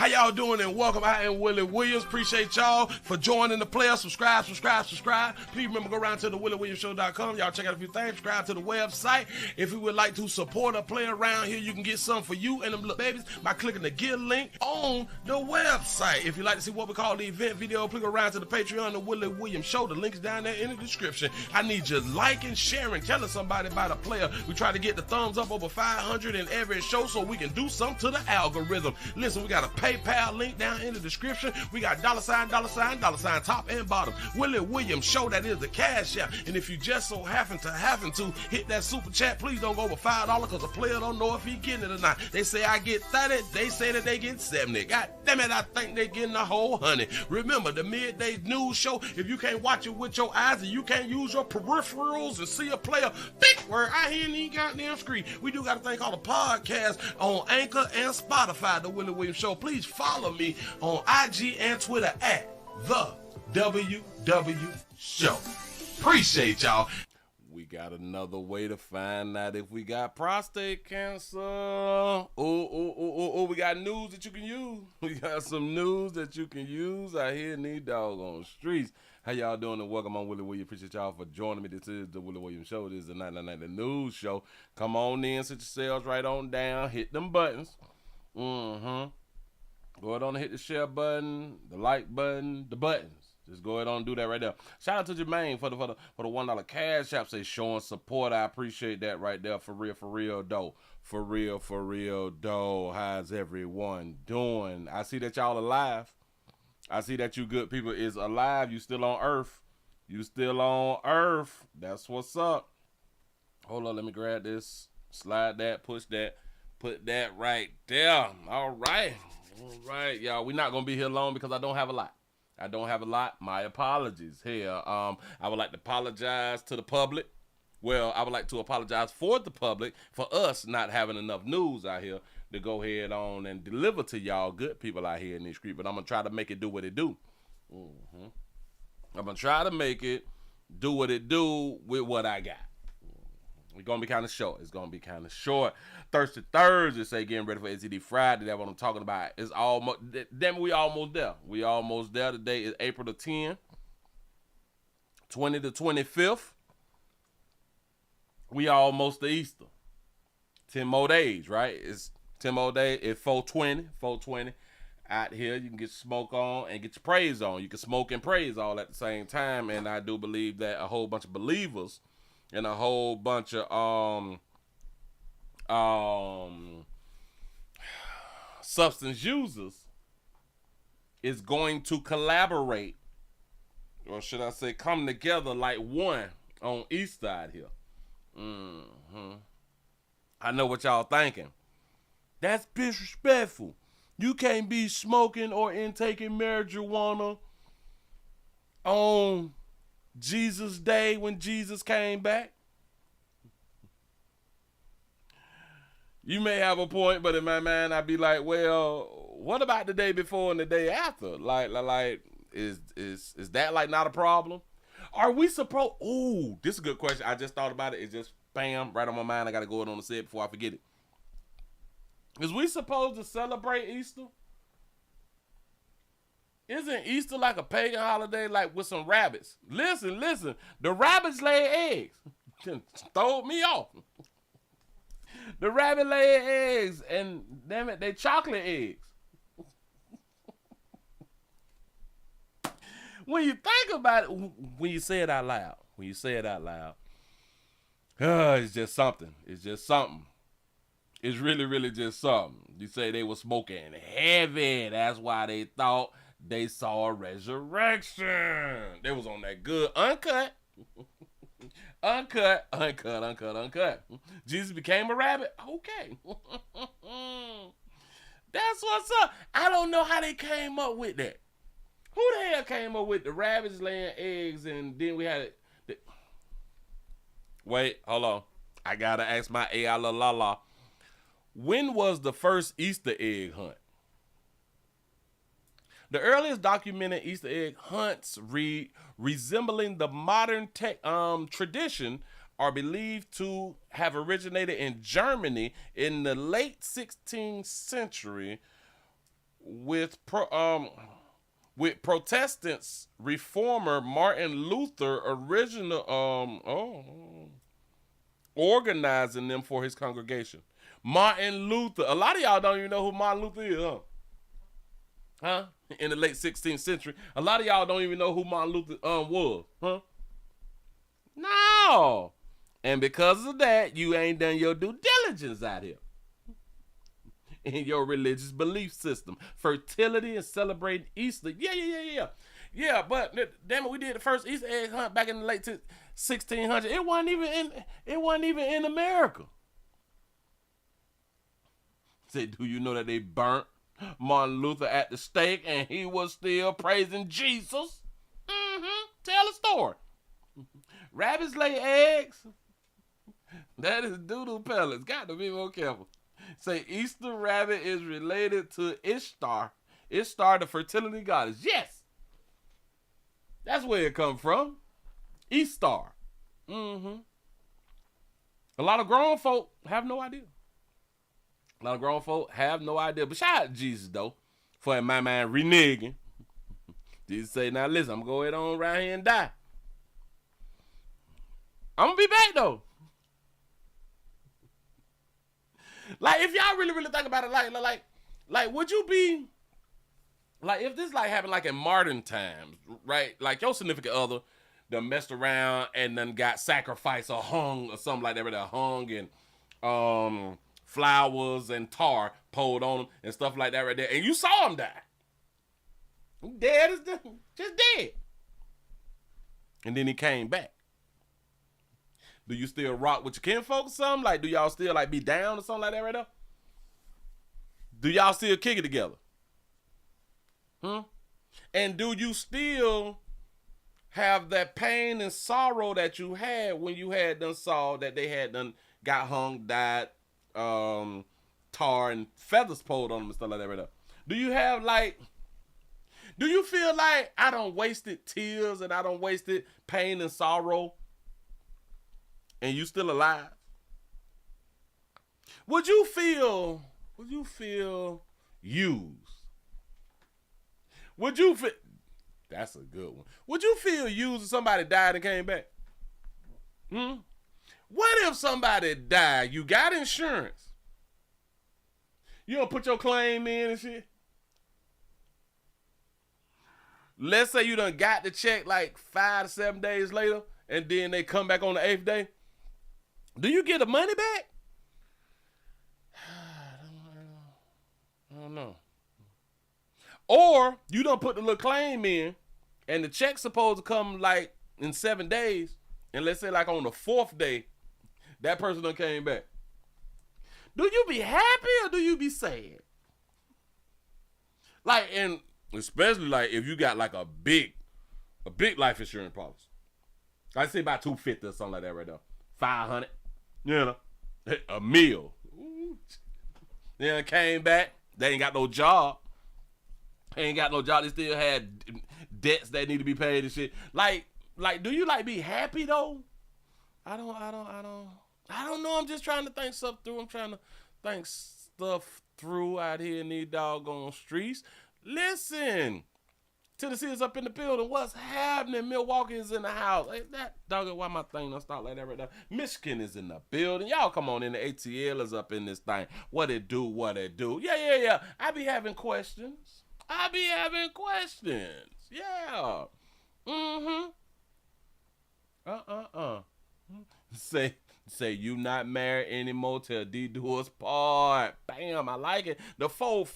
How y'all doing and welcome. I am Willie Williams. Appreciate y'all for joining the player. Subscribe. Please remember, go around to the WillieWilliamsShow.com. Y'all check out a few things. Subscribe to the website. If you would like to support a player around here, you can get some for you and them little babies by clicking the Get link on the website. If you'd like to see what we call the event video, please go around to the Patreon, the Willie Williams Show. The link is down there in the description. I need you liking, sharing, telling somebody about a player. We try to get the thumbs up over 500 in every show so we can do something to the algorithm. Listen, we got a PayPal link down in the description. We got $sign, top and bottom. Willie Williams Show, that is the cash app. And if you just so happen to hit that super chat, please don't go over $5 because the player don't know if he getting it or not. They say I get 30, they say that they get 70. God damn it, I think they getting a whole 100. Remember, the midday news show, if you can't watch it with your eyes and you can't use your peripherals and see a player, big word, I hear any goddamn screen. We do got a thing called a podcast on Anchor and Spotify, the Willie Williams Show. Please follow me on IG and Twitter at the WW Show. Appreciate y'all. We got another way to find out if we got prostate cancer. We got news that you can use. We got some news that you can use out here in these doggone streets. How y'all doing and welcome on Willie Williams. Appreciate y'all for joining me. This is the Willie Williams Show. This is the 999 The News Show. Come on in, sit yourselves right on down, hit them buttons. Go ahead on and hit the share button, the like button, the buttons. Just go ahead on and do that right there. Shout out to Jermaine for the $1 cash app. Say showing support. I appreciate that right there. For real though. For real though. How's everyone doing? I see that y'all alive. I see that you good people is alive. You still on earth. You still on earth. That's what's up. Hold on, let me grab this. Slide that, push that, put that right there. All right, y'all. We're not gonna be here long because I don't have a lot. My apologies. Here, I would like to apologize to the public. Well, I would like to apologize for the public for us not having enough news out here to go ahead on and deliver to y'all good people out here in the street. But I'm gonna try to make it do what it do. I'm gonna try to make it do what it do with what I got. It's gonna be kind of short. Thirsty Thursday, say getting ready for STD Friday. That's what I'm talking about. It's almost, damn, we almost there. Today is April the 10th, 20 to 25th. We almost to Easter. 10 more days, right? It's 10 more days. It's 420. Out here, you can get your smoke on and get your praise on. You can smoke and praise all at the same time. And I do believe that a whole bunch of believers and a whole bunch of substance users is going to collaborate, or should I say come together like one on East Side here. I know what y'all thinking. That's disrespectful. You can't be smoking or intaking marijuana on Jesus' day when Jesus came back. You may have a point, but in my mind, I'd be like, well, what about the day before and the day after? Like, is that like not a problem? Are we supposed? Ooh, this is a good question. I just thought about it. It's just bam, right on my mind. I got to go ahead on the set before I forget it. Is we supposed to celebrate Easter? Isn't Easter like a pagan holiday, like with some rabbits? Listen. The rabbits lay eggs. Throw me off. The rabbit lay eggs, and damn it, they chocolate eggs. When you think about it, when you say it out loud, it's just something. It's really just something. You say they were smoking heavy. That's why they thought they saw a resurrection. They was on that good uncut. Uncut. Jesus became a rabbit. Okay. That's what's up. I don't know how they came up with that. Who the hell came up with the rabbits laying eggs and then we had it? Wait, hold on. I gotta ask my AI la. When was the first Easter egg hunt? The earliest documented Easter egg hunts resembling the modern tradition are believed to have originated in Germany in the late 16th century with Protestants reformer Martin Luther organizing them for his congregation. Martin Luther. A lot of y'all don't even know who Martin Luther is, huh? Huh? In the late 16th century. A lot of y'all don't even know who Martin Luther was, huh? No. And because of that, you ain't done your due diligence out here in your religious belief system. Fertility and celebrating Easter. Yeah, but damn it, we did the first Easter egg hunt back in the late 1600s. It wasn't even in America. Say, do you know that they burnt Martin Luther at the stake and he was still praising Jesus? Tell a story. Rabbits lay eggs. That is doodle pellets. Got to be more careful. Say Easter rabbit is related to Ishtar. Ishtar, the fertility goddess. Yes. That's where it come from. Ishtar. A lot of grown folk have no idea. But shout out to Jesus, though, for in my mind reneging. Jesus say, now listen, I'm going to go ahead on around here and die. I'm going to be back, though. Like, if y'all really, really think about it, like, would you be, like, if this, like, happened, like, in modern times, right? Like, your significant other done messed around and then got sacrificed or hung or something like that, where they hung and, flowers and tar poured on them and stuff like that right there. And you saw him die. Dead is just dead. And then he came back. Do you still rock with your kinfolk or something? Like, do y'all still, like, be down or something like that right now? Do y'all still kick it together? And do you still have that pain and sorrow that you had when you had done saw that they had done got hung, died, tar and feathers pulled on them and stuff like that right now? Do you have, like, do you feel like I done wasted tears and I done wasted pain and sorrow and you still alive? Would you feel used? Would you feel, that's a good one. Would you feel used if somebody died and came back? What if somebody died? You got insurance. You don't put your claim in and shit. Let's say you done got the check like 5 to 7 days later and then they come back on the 8th day. Do you get the money back? I don't know. Or you don't put the little claim in and the check's supposed to come like in 7 days. And let's say like on the 4th day, that person done came back. Do you be happy or do you be sad? Like, and especially like if you got like a big life insurance policy. I say about $250 or something like that right now. $500. You know, a meal. Then came back. They ain't got no job. They still had debts that need to be paid and shit. Like, do you like be happy though? I don't know. I'm just trying to think stuff through. I'm trying to think stuff through out here in these doggone streets. Listen, Tennessee is up in the building. What's happening? Milwaukee is in the house. Hey, that dog, why my thing don't start like that right now? Michigan is in the building. Y'all come on in. The ATL is up in this thing. What it do? Yeah. I be having questions. Yeah. Say you not married anymore till D do us part. Bam, I like it. The 4-5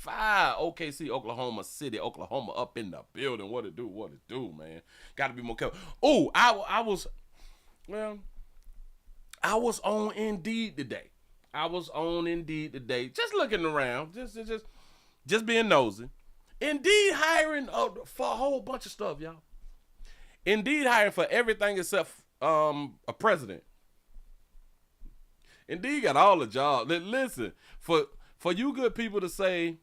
OKC, Oklahoma City, Oklahoma up in the building. What it do, man. Gotta be more careful. Oh, I was on Indeed today. Just looking around, just being nosy. Indeed hiring for a whole bunch of stuff, y'all. Indeed hiring for everything except a president. Indeed got all the jobs. Listen, for you good people to say,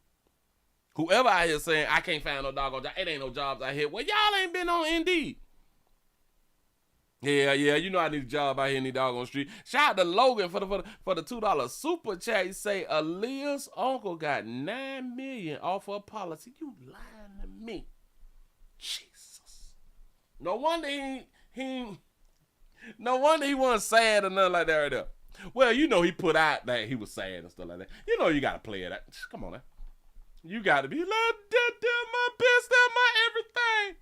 whoever out here saying, I can't find no doggone job, it ain't no jobs out here. Well, y'all ain't been on Indeed. Yeah, you know I need a job out here in the doggone street. Shout out to Logan for the $2 super chat. He say Aaliyah's uncle got $9 million off her policy. You lying to me? Jesus. No wonder he wasn't sad or nothing like that right there. Well, you know he put out that he was sad and stuff like that. You know you gotta play it out. Come on now. You gotta be like, my best, my everything.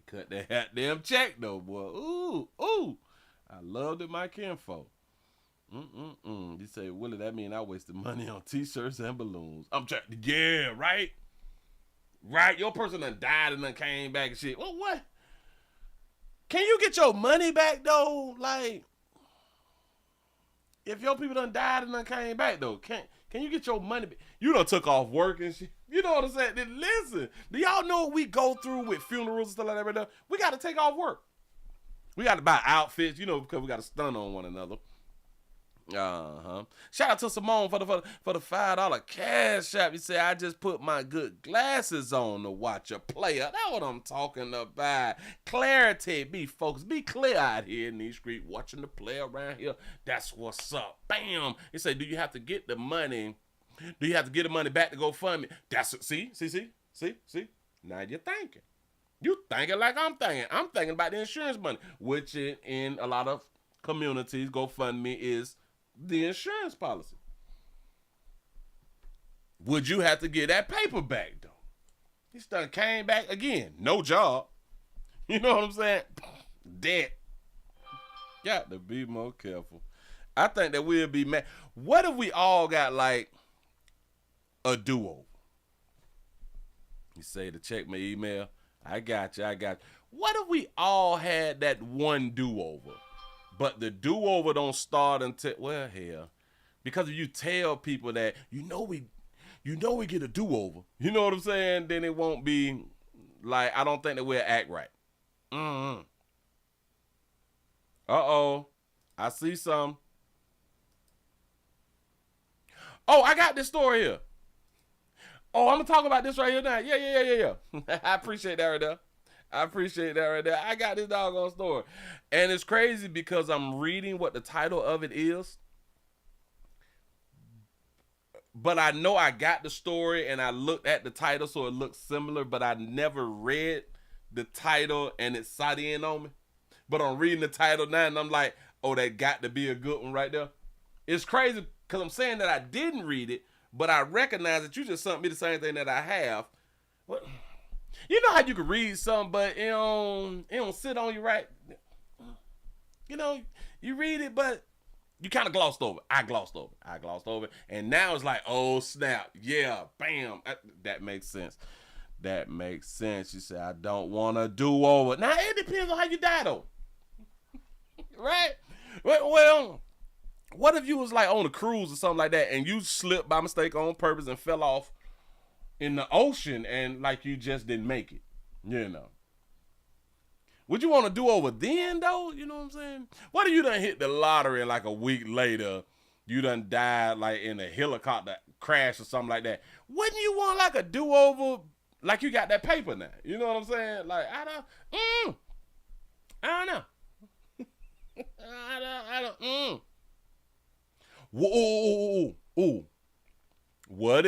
Cut that damn check though, boy. Ooh. I loved it, my kinfolk. You say, Willie, that mean I wasted money on t-shirts and balloons. I'm trying. Yeah, right. Your person done died and done came back and shit. Well, what? Can you get your money back though? Like, if your people done died and done came back though, can you get your money back? You done took off work and shit. You know what I'm saying? Then listen, do y'all know what we go through with funerals and stuff like that right now? We got to take off work. We got to buy outfits, you know, because we got to stun on one another. Shout out to Simone for the $5 cash app. He said, I just put my good glasses on to watch a player. That's what I'm talking about. Clarity. Be focused. Be clear out here in these streets watching the play around here. That's what's up. Bam. He said, do you have to get the money? Do you have to get the money back to go fund me? That's see. Now you're thinking. You thinking like I'm thinking. I'm thinking about the insurance money, which in a lot of communities, GoFundMe is the insurance policy. Would you have to get that paper back though? He's done came back again. No job. You know what I'm saying? Dead. Got to be more careful. I think that we'll be mad. What if we all got like a do-over? You say to check my email. I got you. What if we all had that one do-over? But the do-over don't start until, well, hell, because if you tell people that you know we get a do-over, you know what I'm saying? Then it won't be like, I don't think that we'll act right. Uh-oh, I see some. Oh, I got this story here. Oh, I'm gonna talk about this right here now. Yeah. I appreciate that right there. I got this doggone story. And it's crazy because I'm reading what the title of it is. But I know I got the story and I looked at the title so it looks similar, but I never read the title and it sat in on me. But I'm reading the title now and I'm like, oh, that got to be a good one right there. It's crazy because I'm saying that I didn't read it, but I recognize that you just sent me the same thing that I have. What? You know how you can read something, but it don't sit on you right? You know, you read it, but you kind of glossed over. I glossed over. And now it's like, oh, snap. Yeah, bam. That makes sense. You say, I don't want to do over. Now, it depends on how you die, though. Right? Well, what if you was like on a cruise or something like that and you slipped by mistake on purpose and fell off in the ocean and like you just didn't make it, you know? Would you want to do over then though? You know what I'm saying? What if you done hit the lottery and like a week later you done died like in a helicopter crash or something like that? Wouldn't you want like a do over like you got that paper now? You know what I'm saying? Like I don't know. I don't. Whoa. What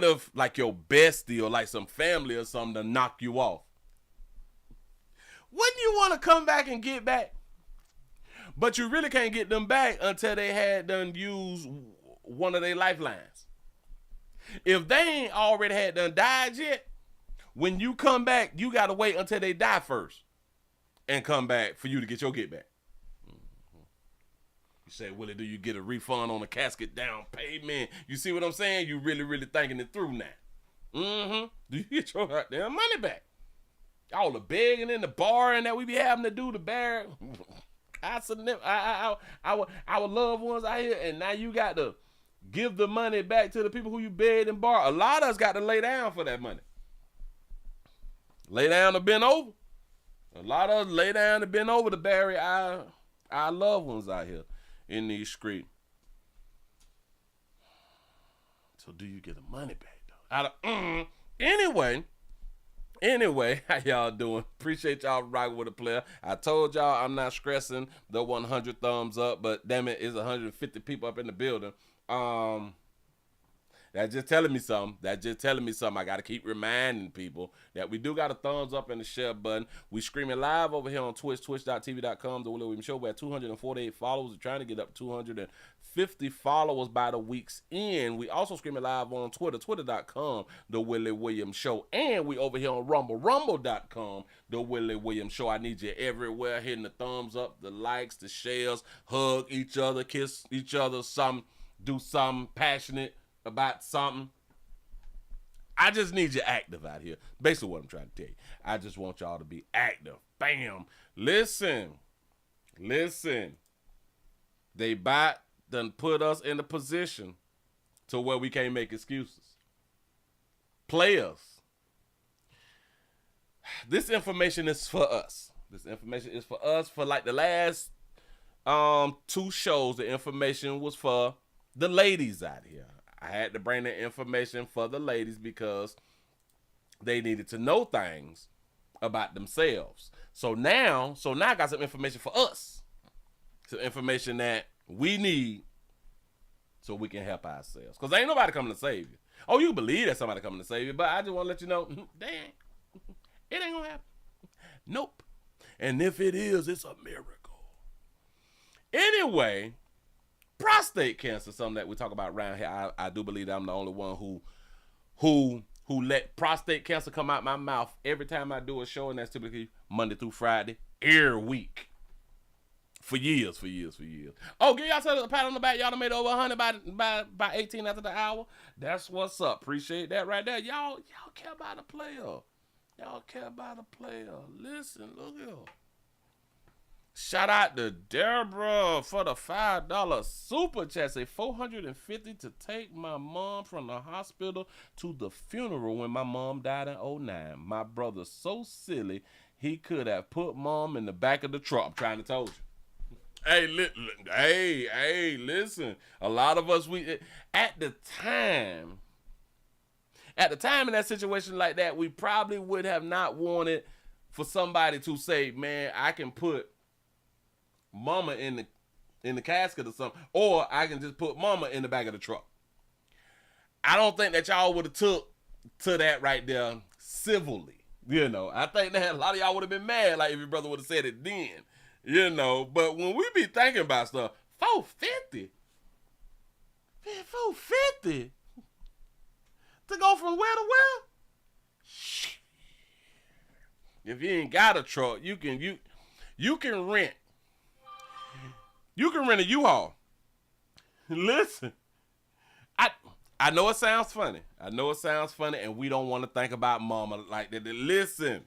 if like your bestie or like some family or something to knock you off? Wouldn't you want to come back and get back? But you really can't get them back until they had done used one of their lifelines. If they ain't already had done died yet, when you come back, you got to wait until they die first and come back for you to get your get back. You say, Willie, do you get a refund on the casket down payment? You see what I'm saying? You really, really thinking it through now. Do you get your goddamn money back? All the begging in the bar and that we be having to do to bear our loved ones out here, and now you got to give the money back to the people who you begged and bar. A lot of us got to lay down for that money. Lay down to bend over. A lot of us lay down to bend over to bury our loved ones out here in these streets. So do you get the money back though? Anyway, Anyway, how y'all doing? Appreciate y'all rocking with the player. I told y'all I'm not stressing the 100 thumbs up, but damn it, it's 150 people up in the building. That's just telling me something. I got to keep reminding people that we do got a thumbs up and the share button. We streaming live over here on Twitch, twitch.tv.com, The Willie Williams Show. We're at 248 followers. We're trying to get up to 250 followers by the week's end. We also streaming live on Twitter, twitter.com, The Willie Williams Show. And we over here on Rumble, rumble.com, The Willie Williams Show. I need you everywhere hitting the thumbs up, the likes, the shares, hug each other, kiss each other, do something passionate about something. I just need you active out here. Basically what I'm trying to tell you. I just want y'all to be active. Bam. Listen. They done put us in a position to where we can't make excuses. Players. This information is for us. For like the last 2 shows. The information was for the ladies out here. I had to bring the information for the ladies because they needed to know things about themselves. So now I got some information for us. Some information that we need so we can help ourselves. Because ain't nobody coming to save you. Oh, you believe that somebody coming to save you, but I just want to let you know, dang, it ain't gonna happen. Nope. And if it is, it's a miracle. Anyway, prostate cancer, something that we talk about around here. I do believe that I'm the only one who let prostate cancer come out my mouth every time I do a show, and that's typically Monday through Friday, every week. For years. Oh, give y'all a pat on the back. Y'all done made over 100 by 18 after the hour. That's what's up. Appreciate that right there. Y'all care about the player. Listen, look here. Shout out to Deborah for the $5 super chat. Say $450 to take my mom from the hospital to the funeral when my mom died in 2009. My brother's so silly, he could have put mom in the back of the truck. I'm trying to tell you. Hey, listen. A lot of us, at the time in that situation like that, we probably would have not wanted for somebody to say, man, I can put mama in the casket or something, or I can just put mama in the back of the truck. I don't think that y'all would have took to that right there civilly. I think that a lot of y'all would have been mad, like if your brother would have said it then. But when we be thinking about stuff, $450 to go from where to where? If you ain't got a truck, you can rent. You can rent a U-Haul. Listen, I know it sounds funny. And we don't want to think about mama like that. Listen,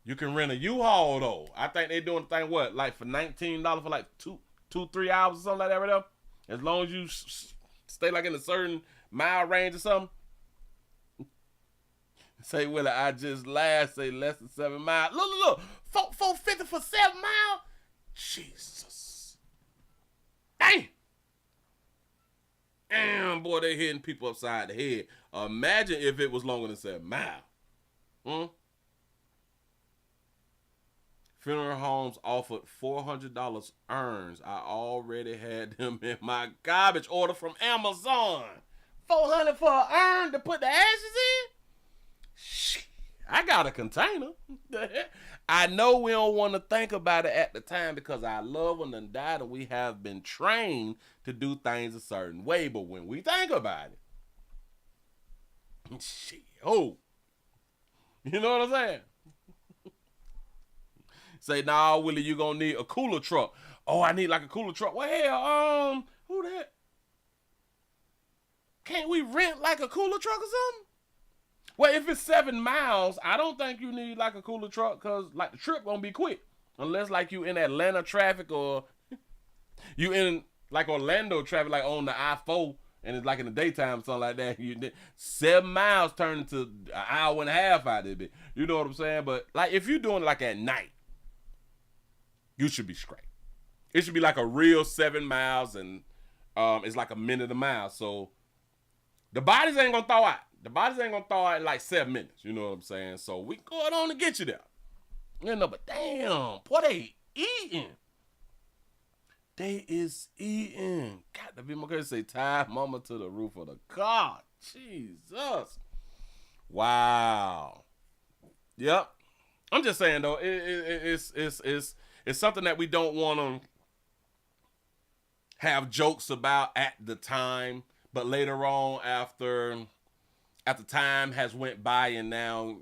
you can rent a U-Haul though. I think they doing the thing like for $19 for like 2-3 hours or something like that right there. As long as you stay like in a certain mile range or something. Say, Willie, I just laughed. Say less than 7 miles. Look. $450 for 7 miles. Jesus. Damn, boy, they hitting people upside the head. Imagine if it was longer than 7 miles. Funeral homes offered $400 urns. I already had them in my garbage order from Amazon. $400 for an urn to put the ashes in? Shit, I got a container. I know we don't want to think about it at the time because our loved one done died and we have been trained to do things a certain way. But when we think about it, shit, you know what I'm saying? Say, nah, Willie, you gonna need a cooler truck. Oh, I need like a cooler truck. Well, hell, who that? Can't we rent like a cooler truck or something? Well, if it's 7 miles, I don't think you need like a cooler truck because like the trip gonna be quick. Unless like you in Atlanta traffic or you in like Orlando traffic like on the I-4 and it's like in the daytime or something like that. 7 miles turn into an hour and a half out of it. You know what I'm saying? But like if you're doing it like at night, you should be straight. It should be like a real 7 miles and it's like a minute a mile. So the bodies ain't gonna thaw out. The bodies ain't gonna thaw in like 7 minutes. You know what I'm saying? So we going on to get you there. You know, but damn, boy, they eating. They is eating. Got to be more good. Say, tie mama to the roof of the car. Jesus. Wow. Yep. I'm just saying though, it's something that we don't want to have jokes about at the time, but later on, after time has went by and now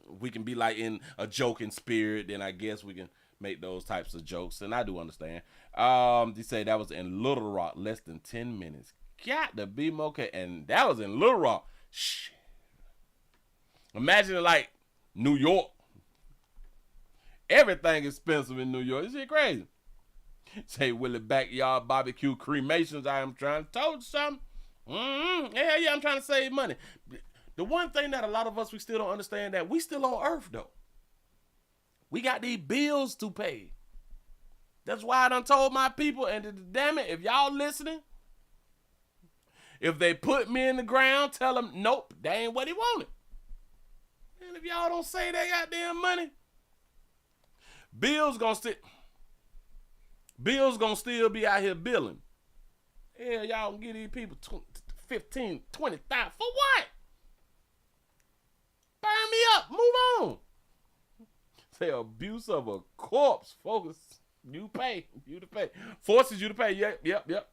we can be like in a joking spirit, then I guess we can make those types of jokes, and I do understand. They say that was in Little Rock, less than 10 minutes. Got to be okay, and that was in Little Rock. Shit. Imagine like New York. Everything expensive in New York. This shit crazy. Say Willie backyard barbecue cremations. I am trying to tell you something. Yeah, I'm trying to save money. The one thing that a lot of us, we still don't understand, that we still on earth though. We got these bills to pay. That's why I done told my people, and damn it, if y'all listening, if they put me in the ground, tell them, nope, that ain't what he wanted. And if y'all don't say that goddamn money, Bills gonna still be out here billing. Yeah, y'all can get these people 15, 20,000 for what? Burn me up, move on. Say abuse of a corpse, folks. You to pay. Forces you to pay. Yep.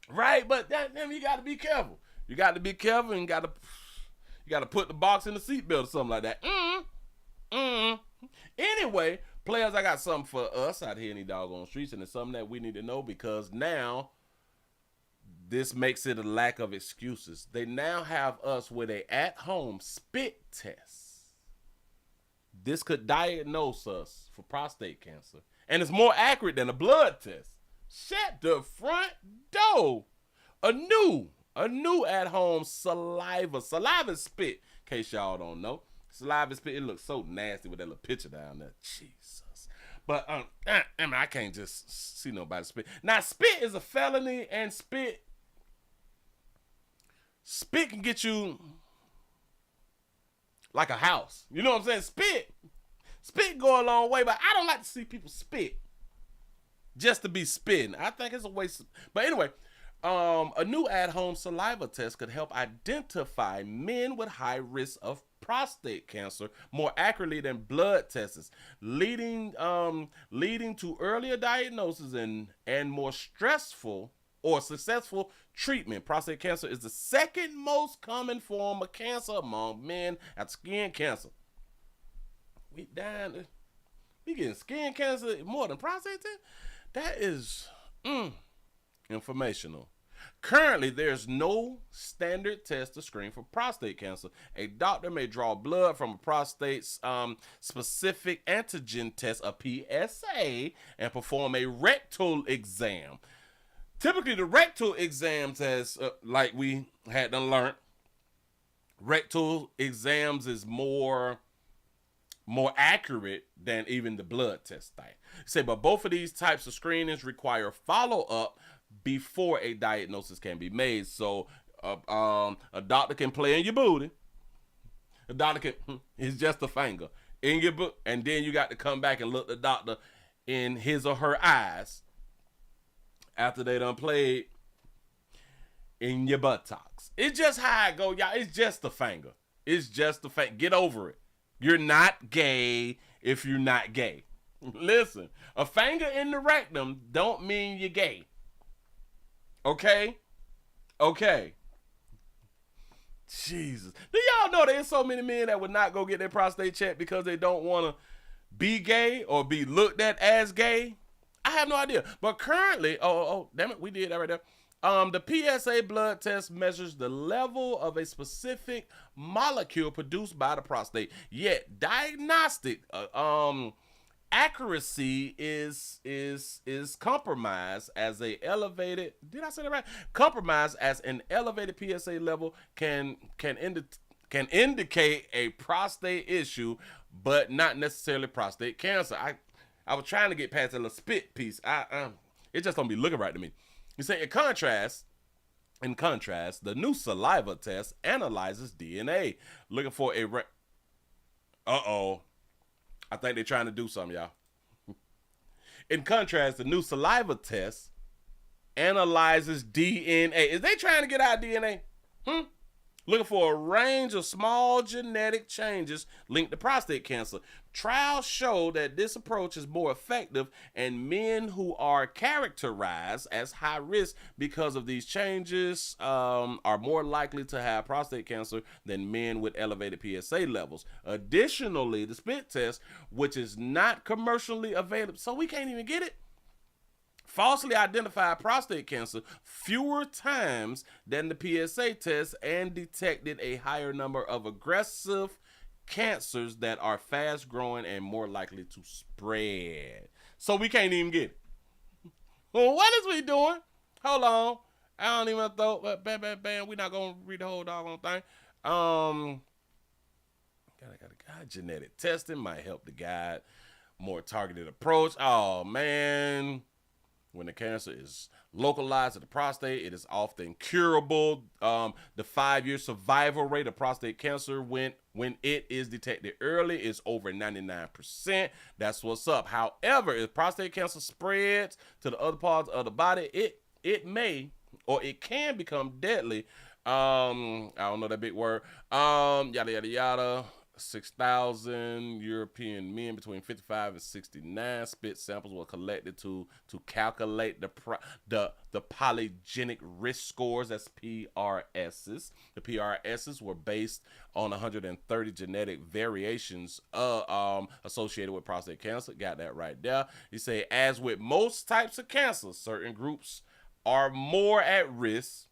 Right, but then you got to be careful. You got to be careful, and you got to put the box in the seatbelt or something like that. Anyway, players, I got something for us out here in these doggone streets, and it's something that we need to know, because now this makes it a lack of excuses. They now have us with a at-home spit test. This could diagnose us for prostate cancer, and it's more accurate than a blood test. Shut the front door. A new at-home saliva spit. In case y'all don't know, saliva spit. It looks so nasty with that little picture down there. Jesus. But I can't just see nobody spit. Now, spit is a felony, and spit can get you like a house. You know what I'm saying? Spit go a long way, but I don't like to see people spit just to be spitting. I think it's a waste. But anyway, a new at-home saliva test could help identify men with high risk of prostate cancer more accurately than blood tests, leading to earlier diagnosis and more stressful or successful treatment. Prostate cancer is the second most common form of cancer among men after skin cancer. We getting skin cancer more than prostate cancer? That is informational. Currently, there's no standard test to screen for prostate cancer. A doctor may draw blood from a prostate's specific antigen test, a PSA, and perform a rectal exam. Typically, the rectal exams, as like we had to learn, rectal exams is more accurate than even the blood test thing. Say, but both of these types of screenings require follow-up before a diagnosis can be made. So a doctor can play in your booty. A doctor can, it's just a finger in your boot, and then you got to come back and look the doctor in his or her eyes after they done played in your buttocks. It's just how it go, y'all. It's just a finger. It's just a finger. Get over it. You're not gay if you're not gay. Listen, a finger in the rectum don't mean you're gay. Okay? Jesus. Do y'all know there's so many men that would not go get their prostate checked because they don't want to be gay or be looked at as gay? I have no idea. But currently, damn it, we did that right there. The PSA blood test measures the level of a specific molecule produced by the prostate. Yet diagnostic accuracy is compromised as a elevated. Did I say that right? Compromised as an elevated PSA level can indicate a prostate issue, but not necessarily prostate cancer. I was trying to get past that little spit piece. It just don't be looking right to me. You say, in contrast, In contrast, the new saliva test analyzes DNA, looking for a uh-oh. I think they're trying to do something, y'all. In contrast, the new saliva test analyzes DNA. Is they trying to get our DNA? Looking for a range of small genetic changes linked to prostate cancer. Trials show that this approach is more effective in men who are characterized as high risk because of these changes are more likely to have prostate cancer than men with elevated PSA levels. Additionally, the spit test, which is not commercially available, so we can't even get it, falsely identified prostate cancer fewer times than the PSA test and detected a higher number of aggressive cancers that are fast growing and more likely to spread. So we can't even get it. Well, what is we doing? Hold on. I don't even thought, bam. We're not going to read the whole doggone thing. Genetic testing might help to guide more targeted approach. Oh, man. When the cancer is localized to the prostate, it is often curable. The 5-year survival rate of prostate cancer when it is detected early is over 99%. That's what's up. However, if prostate cancer spreads to the other parts of the body, it may or it can become deadly. I don't know that big word. Yada. 6,000 European men between 55 and 69 spit samples were collected to calculate the polygenic risk scores, that's PRSs. The PRSs were based on 130 genetic variations associated with prostate cancer. Got that right there. You say, as with most types of cancer, certain groups are more at risk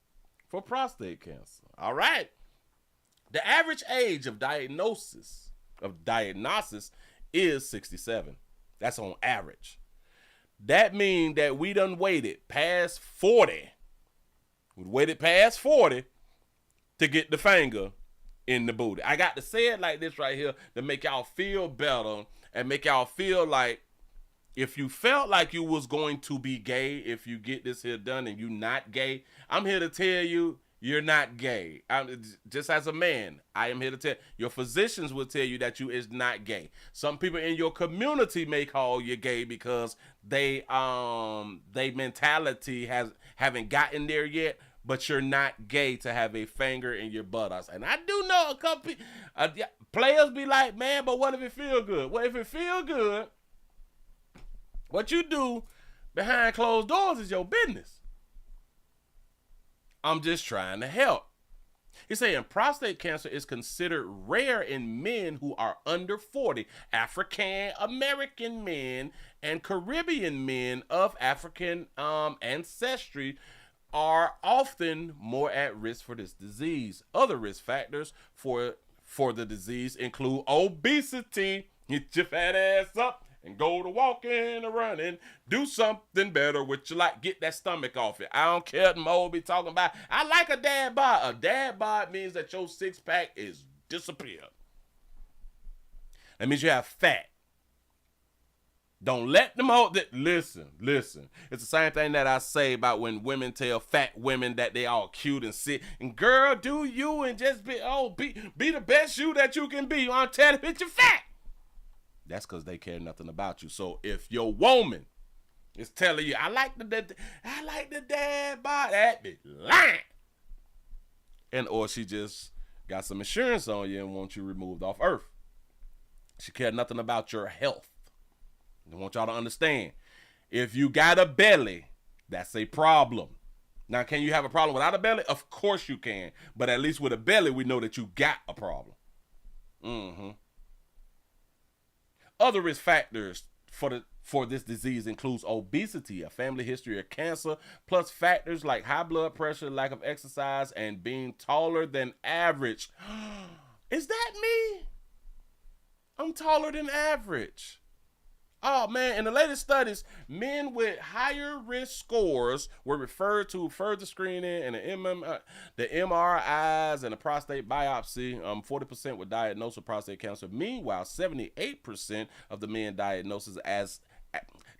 for prostate cancer. All right. The average age of diagnosis is 67. That's on average. That means that we done waited past 40. We waited past 40 to get the finger in the booty. I got to say it like this right here to make y'all feel better and make y'all feel like if you felt like you was going to be gay, if you get this here done and you not gay, I'm here to tell you, you're not gay. Just as a man, I am here to tell you. Your physicians will tell you that you is not gay. Some people in your community may call you gay because they mentality haven't gotten there yet. But you're not gay to have a finger in your buttocks. And I do know a couple players be like, man, but what if it feel good? Well, if it feel good, what you do behind closed doors is your business. I'm just trying to help. He's saying prostate cancer is considered rare in men who are under 40. African American men and Caribbean men of African ancestry are often more at risk for this disease. Other risk factors for the disease include obesity. Get your fat ass up and go to walking or running. Do something better with your life. Get that stomach off it. I don't care what Mo be talking about. I like a dad bod. A dad bod means that your six-pack is disappeared. That means you have fat. Don't let them hold that. Listen. It's the same thing that I say about when women tell fat women that they all cute and sick. And girl, do you and just be the best you that you can be. I'm telling you, you're fat. That's because they care nothing about you. So if your woman is telling you, I like the dad bod, that be lying. And or she just got some insurance on you and wants you removed off earth. She care nothing about your health. I want y'all to understand. If you got a belly, that's a problem. Now, can you have a problem without a belly? Of course you can. But at least with a belly, we know that you got a problem. Other risk factors for this disease includes obesity, a family history of cancer, plus factors like high blood pressure, lack of exercise, and being taller than average. Is that me? I'm taller than average. Oh, man, in the latest studies, men with higher risk scores were referred to further screening and the MRIs and the prostate biopsy. 40% were diagnosed with prostate cancer. Meanwhile, 78% of the men diagnosed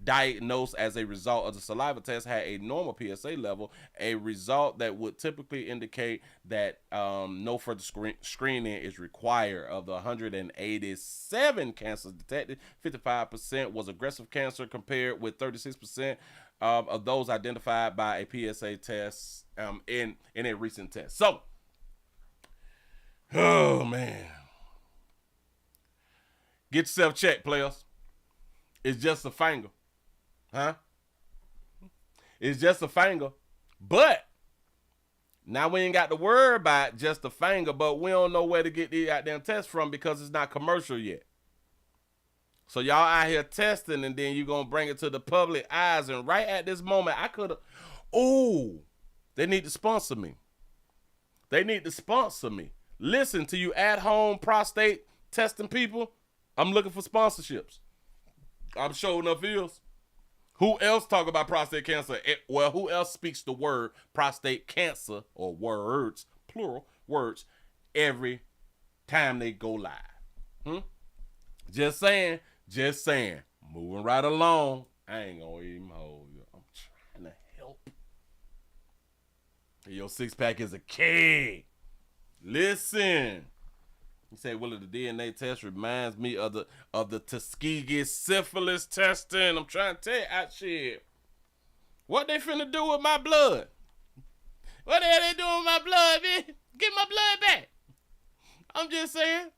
diagnosed as a result of the saliva test had a normal PSA level, a result that would typically indicate that no further screening is required. Of the 187 cancers detected, 55% was aggressive cancer, compared with 36% of those identified by a PSA test in a recent test. So, oh man, get yourself checked, players. It's just a finger, huh? It's just a finger, but now we ain't got to worry about just a finger, but we don't know where to get these goddamn tests from because it's not commercial yet. So y'all out here testing, and then you gonna bring it to the public eyes, and right at this moment, I could have, they need to sponsor me. They need to sponsor me. Listen, to you at-home prostate testing people, I'm looking for sponsorships. I'm sure enough is. Who else talk about prostate cancer? Well, who else speaks the word prostate cancer, or words, plural, words, every time they go live? Just saying. Moving right along. I ain't gonna even hold you. I'm trying to help. Your six-pack is a key. Listen. You say, Willie, the DNA test reminds me of the Tuskegee syphilis testing. I'm trying to tell you, shit. What they finna do with my blood? What the hell they doing with my blood, man? Get my blood back. I'm just saying.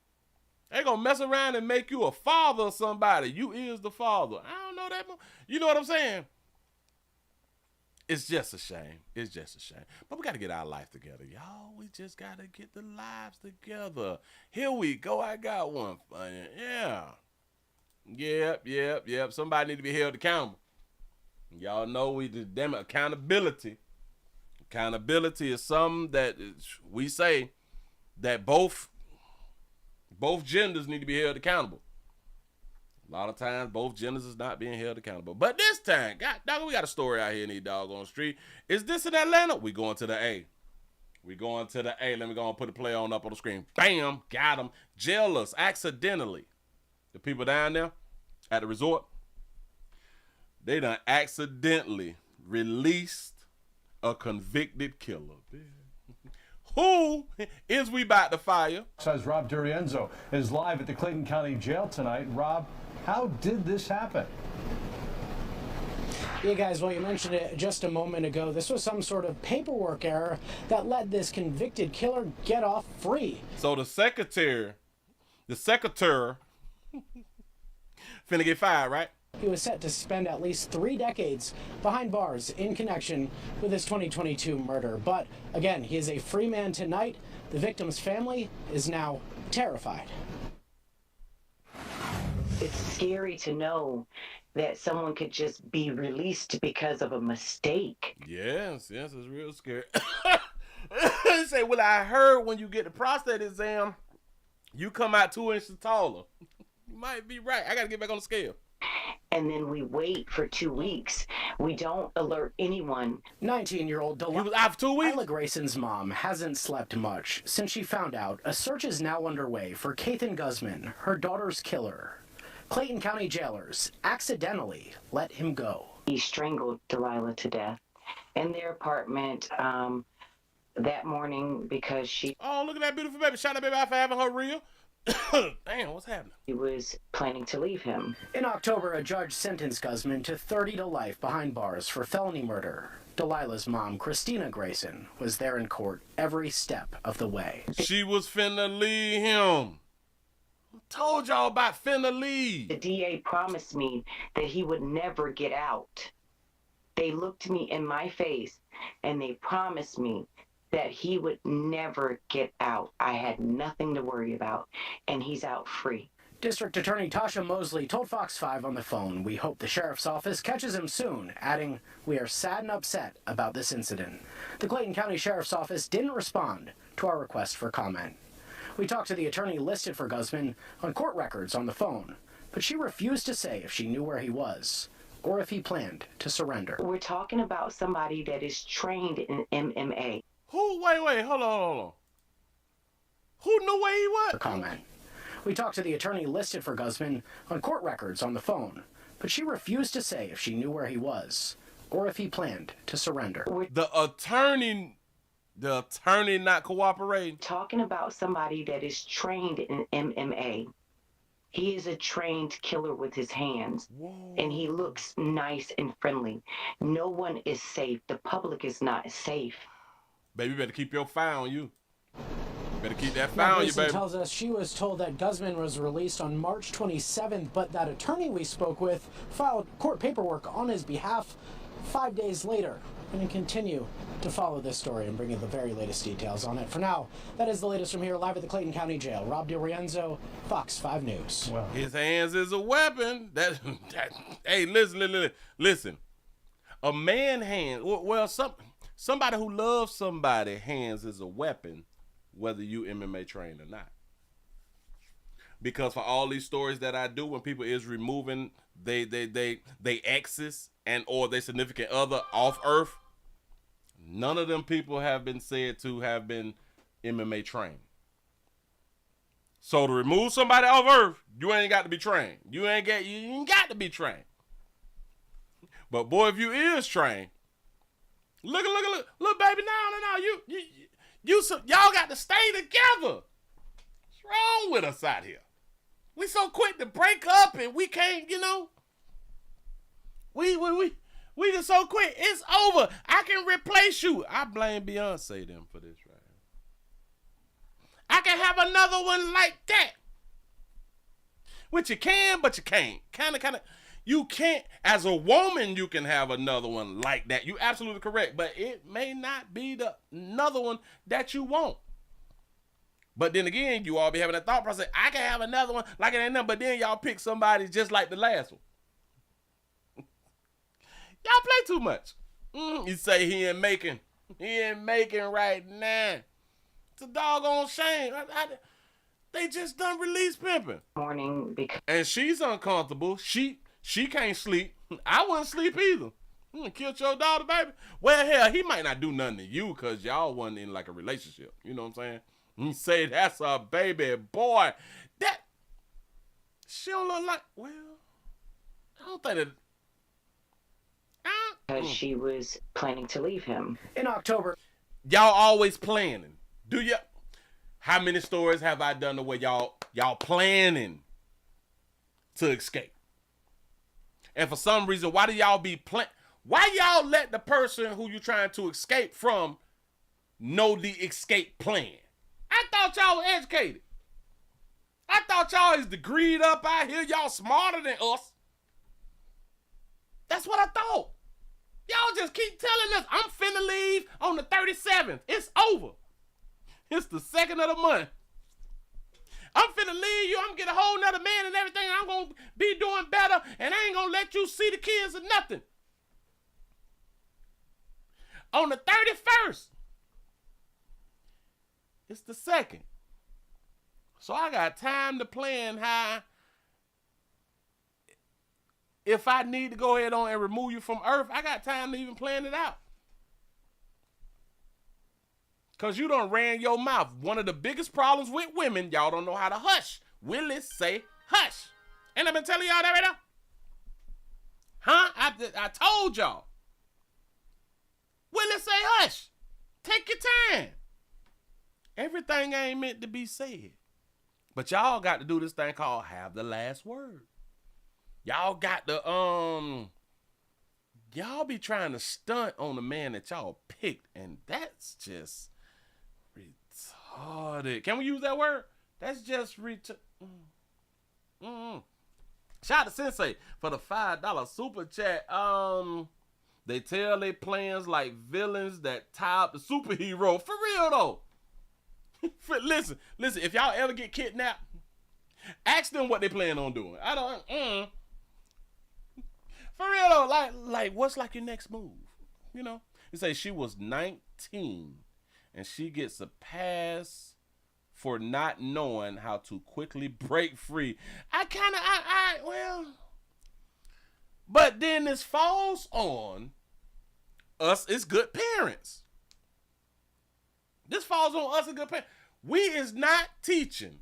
They gonna mess around and make you a father of somebody. You is the father. I don't know that. You know what I'm saying? It's just a shame. It's just a shame. But we got to get our life together, y'all. We just got to get the lives together. Here we go. I got one for you. Yeah. Yep. Somebody need to be held accountable. Y'all know we just, damn it, accountability. Accountability is something that we say that both genders need to be held accountable. A lot of times, both genders is not being held accountable. But this time, God, we got a story out here in the doggone street. Is this in Atlanta? We going to the A. Let me go and put the play on up on the screen. Bam, got him. Jailers accidentally. The people down there at the resort, they done accidentally released a convicted killer. Who is we about to fire? Says Rob Durienzo is live at the Clayton County Jail tonight. Rob, how did this happen? Yeah, guys, well, you mentioned it just a moment ago. This was some sort of paperwork error that let this convicted killer get off free. So the secretary finna get fired, right? He was set to spend at least 3 decades behind bars in connection with his 2022 murder. But again, he is a free man tonight. The victim's family is now terrified. It's scary to know that someone could just be released because of a mistake. Yes, it's real scary. They say, well, I heard when you get the prostate exam, you come out 2 inches taller. You might be right. I got to get back on the scale. And then we wait for 2 weeks. We don't alert anyone. 19-year-old He was out for 2 weeks? Isla Grayson's mom hasn't slept much since she found out a search is now underway for Kathan Guzman, her daughter's killer. Clayton County jailers accidentally let him go. He strangled Delilah to death in their apartment that morning because she... Oh, look at that beautiful baby. Shout out baby out for having her real. Damn, what's happening? He was planning to leave him. In October, a judge sentenced Guzman to 30 to life behind bars for felony murder. Delilah's mom, Christina Grayson, was there in court every step of the way. She was finna leave him. I told y'all about finna leave. The DA promised me that he would never get out. They looked me in my face and they promised me that he would never get out. I had nothing to worry about, and he's out free. District Attorney Tasha Mosley told Fox 5 on the phone, "We hope the sheriff's office catches him soon," adding, "We are sad and upset about this incident." The Clayton County Sheriff's Office didn't respond to our request for comment. We talked to the attorney listed for Guzman on court records on the phone, but she refused to say if she knew where he was or if he planned to surrender. We're talking about somebody that is trained in MMA. Who? Wait, hold on. Who knew where he was? For comment. We talked to the attorney listed for Guzman on court records on the phone, but she refused to say if she knew where he was or if he planned to surrender. The attorney not cooperating. Talking about somebody that is trained in MMA. He is a trained killer with his hands. Whoa. And he looks nice and friendly. No one is safe. The public is not safe. Baby, you better keep your file on you. Better keep that file on you, baby. tells us she was told that Guzman was released on March 27th, but that attorney we spoke with filed court paperwork on his behalf 5 days later. We're going to continue to follow this story and bring you the very latest details on it. For now, that is the latest from here, live at the Clayton County Jail. Rob DiRienzo, Fox 5 News. Well, His hands is a weapon. Hey, listen. A man hand, somebody who loves somebody hands is a weapon, whether you MMA trained or not. Because for all these stories that I do, when people is removing they exes and or their significant other off Earth, none of them people have been said to have been MMA trained. So to remove somebody off Earth, you ain't got to be trained. You ain't got to be trained. But boy, if you is trained, look, baby, no, y'all got to stay together. What's wrong with us out here? We so quick to break up and we can't, we just so quick. It's over. I can replace you. I blame Beyonce them for this right here. I can have another one like that. Which you can, but you can't. Kind of. You can't. As a woman, you can have another one like that. You're absolutely correct. But it may not be another one that you want. But then again, you all be having that thought process. I can have another one like it ain't nothing. But then y'all pick somebody just like the last one. Y'all play too much. You say he ain't making right now. It's a doggone shame. They just done release pimping. Morning because And she's uncomfortable. She can't sleep. I wouldn't sleep either. Killed your daughter, baby. Well, hell, he might not do nothing to you because y'all wasn't in like a relationship. You know what I'm saying? You say that's a baby boy. That she don't look like. Well, I don't think that. because she was planning to leave him. In October, Y'all always planning. Do ya? How many stories have I done the way y'all planning to escape? And for some reason, why do y'all be why y'all let the person who you trying to escape from know the escape plan? I thought y'all were educated. I thought y'all is degreed up out here. Y'all smarter than us. That's what I thought. Y'all just keep telling us, I'm finna leave on the 37th. It's over. It's the 2nd of the month. I'm finna leave you. I'm gonna get a whole nother man and everything. I'm gonna be doing better, and I ain't gonna let you see the kids or nothing. On the 31st, it's the 2nd. So I got time to plan how, if I need to go ahead on and remove you from Earth, I got time to even plan it out. Because you done ran your mouth. One of the biggest problems with women, y'all don't know how to hush. Willie say hush. Ain't I been telling y'all that right now? Huh? I told y'all. Willie say hush. Take your time. Everything ain't meant to be said. But y'all got to do this thing called have the last word. Y'all got to, y'all be trying to stunt on the man that y'all picked, and that's just retarded. Can we use that word? That's just Shout out to Sensei for the $5 super chat. They tell they plans like villains that tie up the superhero. For real though. Listen, if y'all ever get kidnapped, ask them what they plan on doing. I don't, for real though, like what's like your next move? You know? You say she was 19 and she gets a pass for not knowing how to quickly break free. Well, but then this falls on us as good parents. This falls on us as good parents. We is not teaching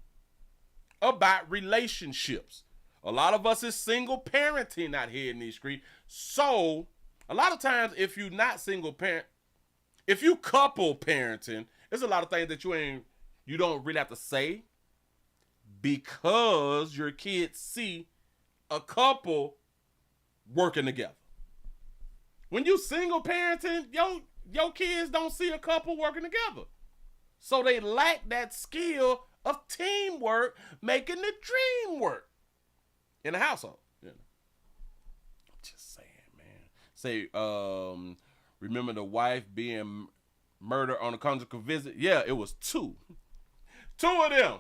about relationships. A lot of us is single parenting out here in these streets. So a lot of times if you're not single parent, if you couple parenting, there's a lot of things that you don't really have to say because your kids see a couple working together. When you single parenting, your kids don't see a couple working together. So they lack that skill of teamwork, making the dream work in the household. You know? I'm just saying, man. Say, remember the wife being murdered on a conjugal visit? Yeah, it was 2. 2 of them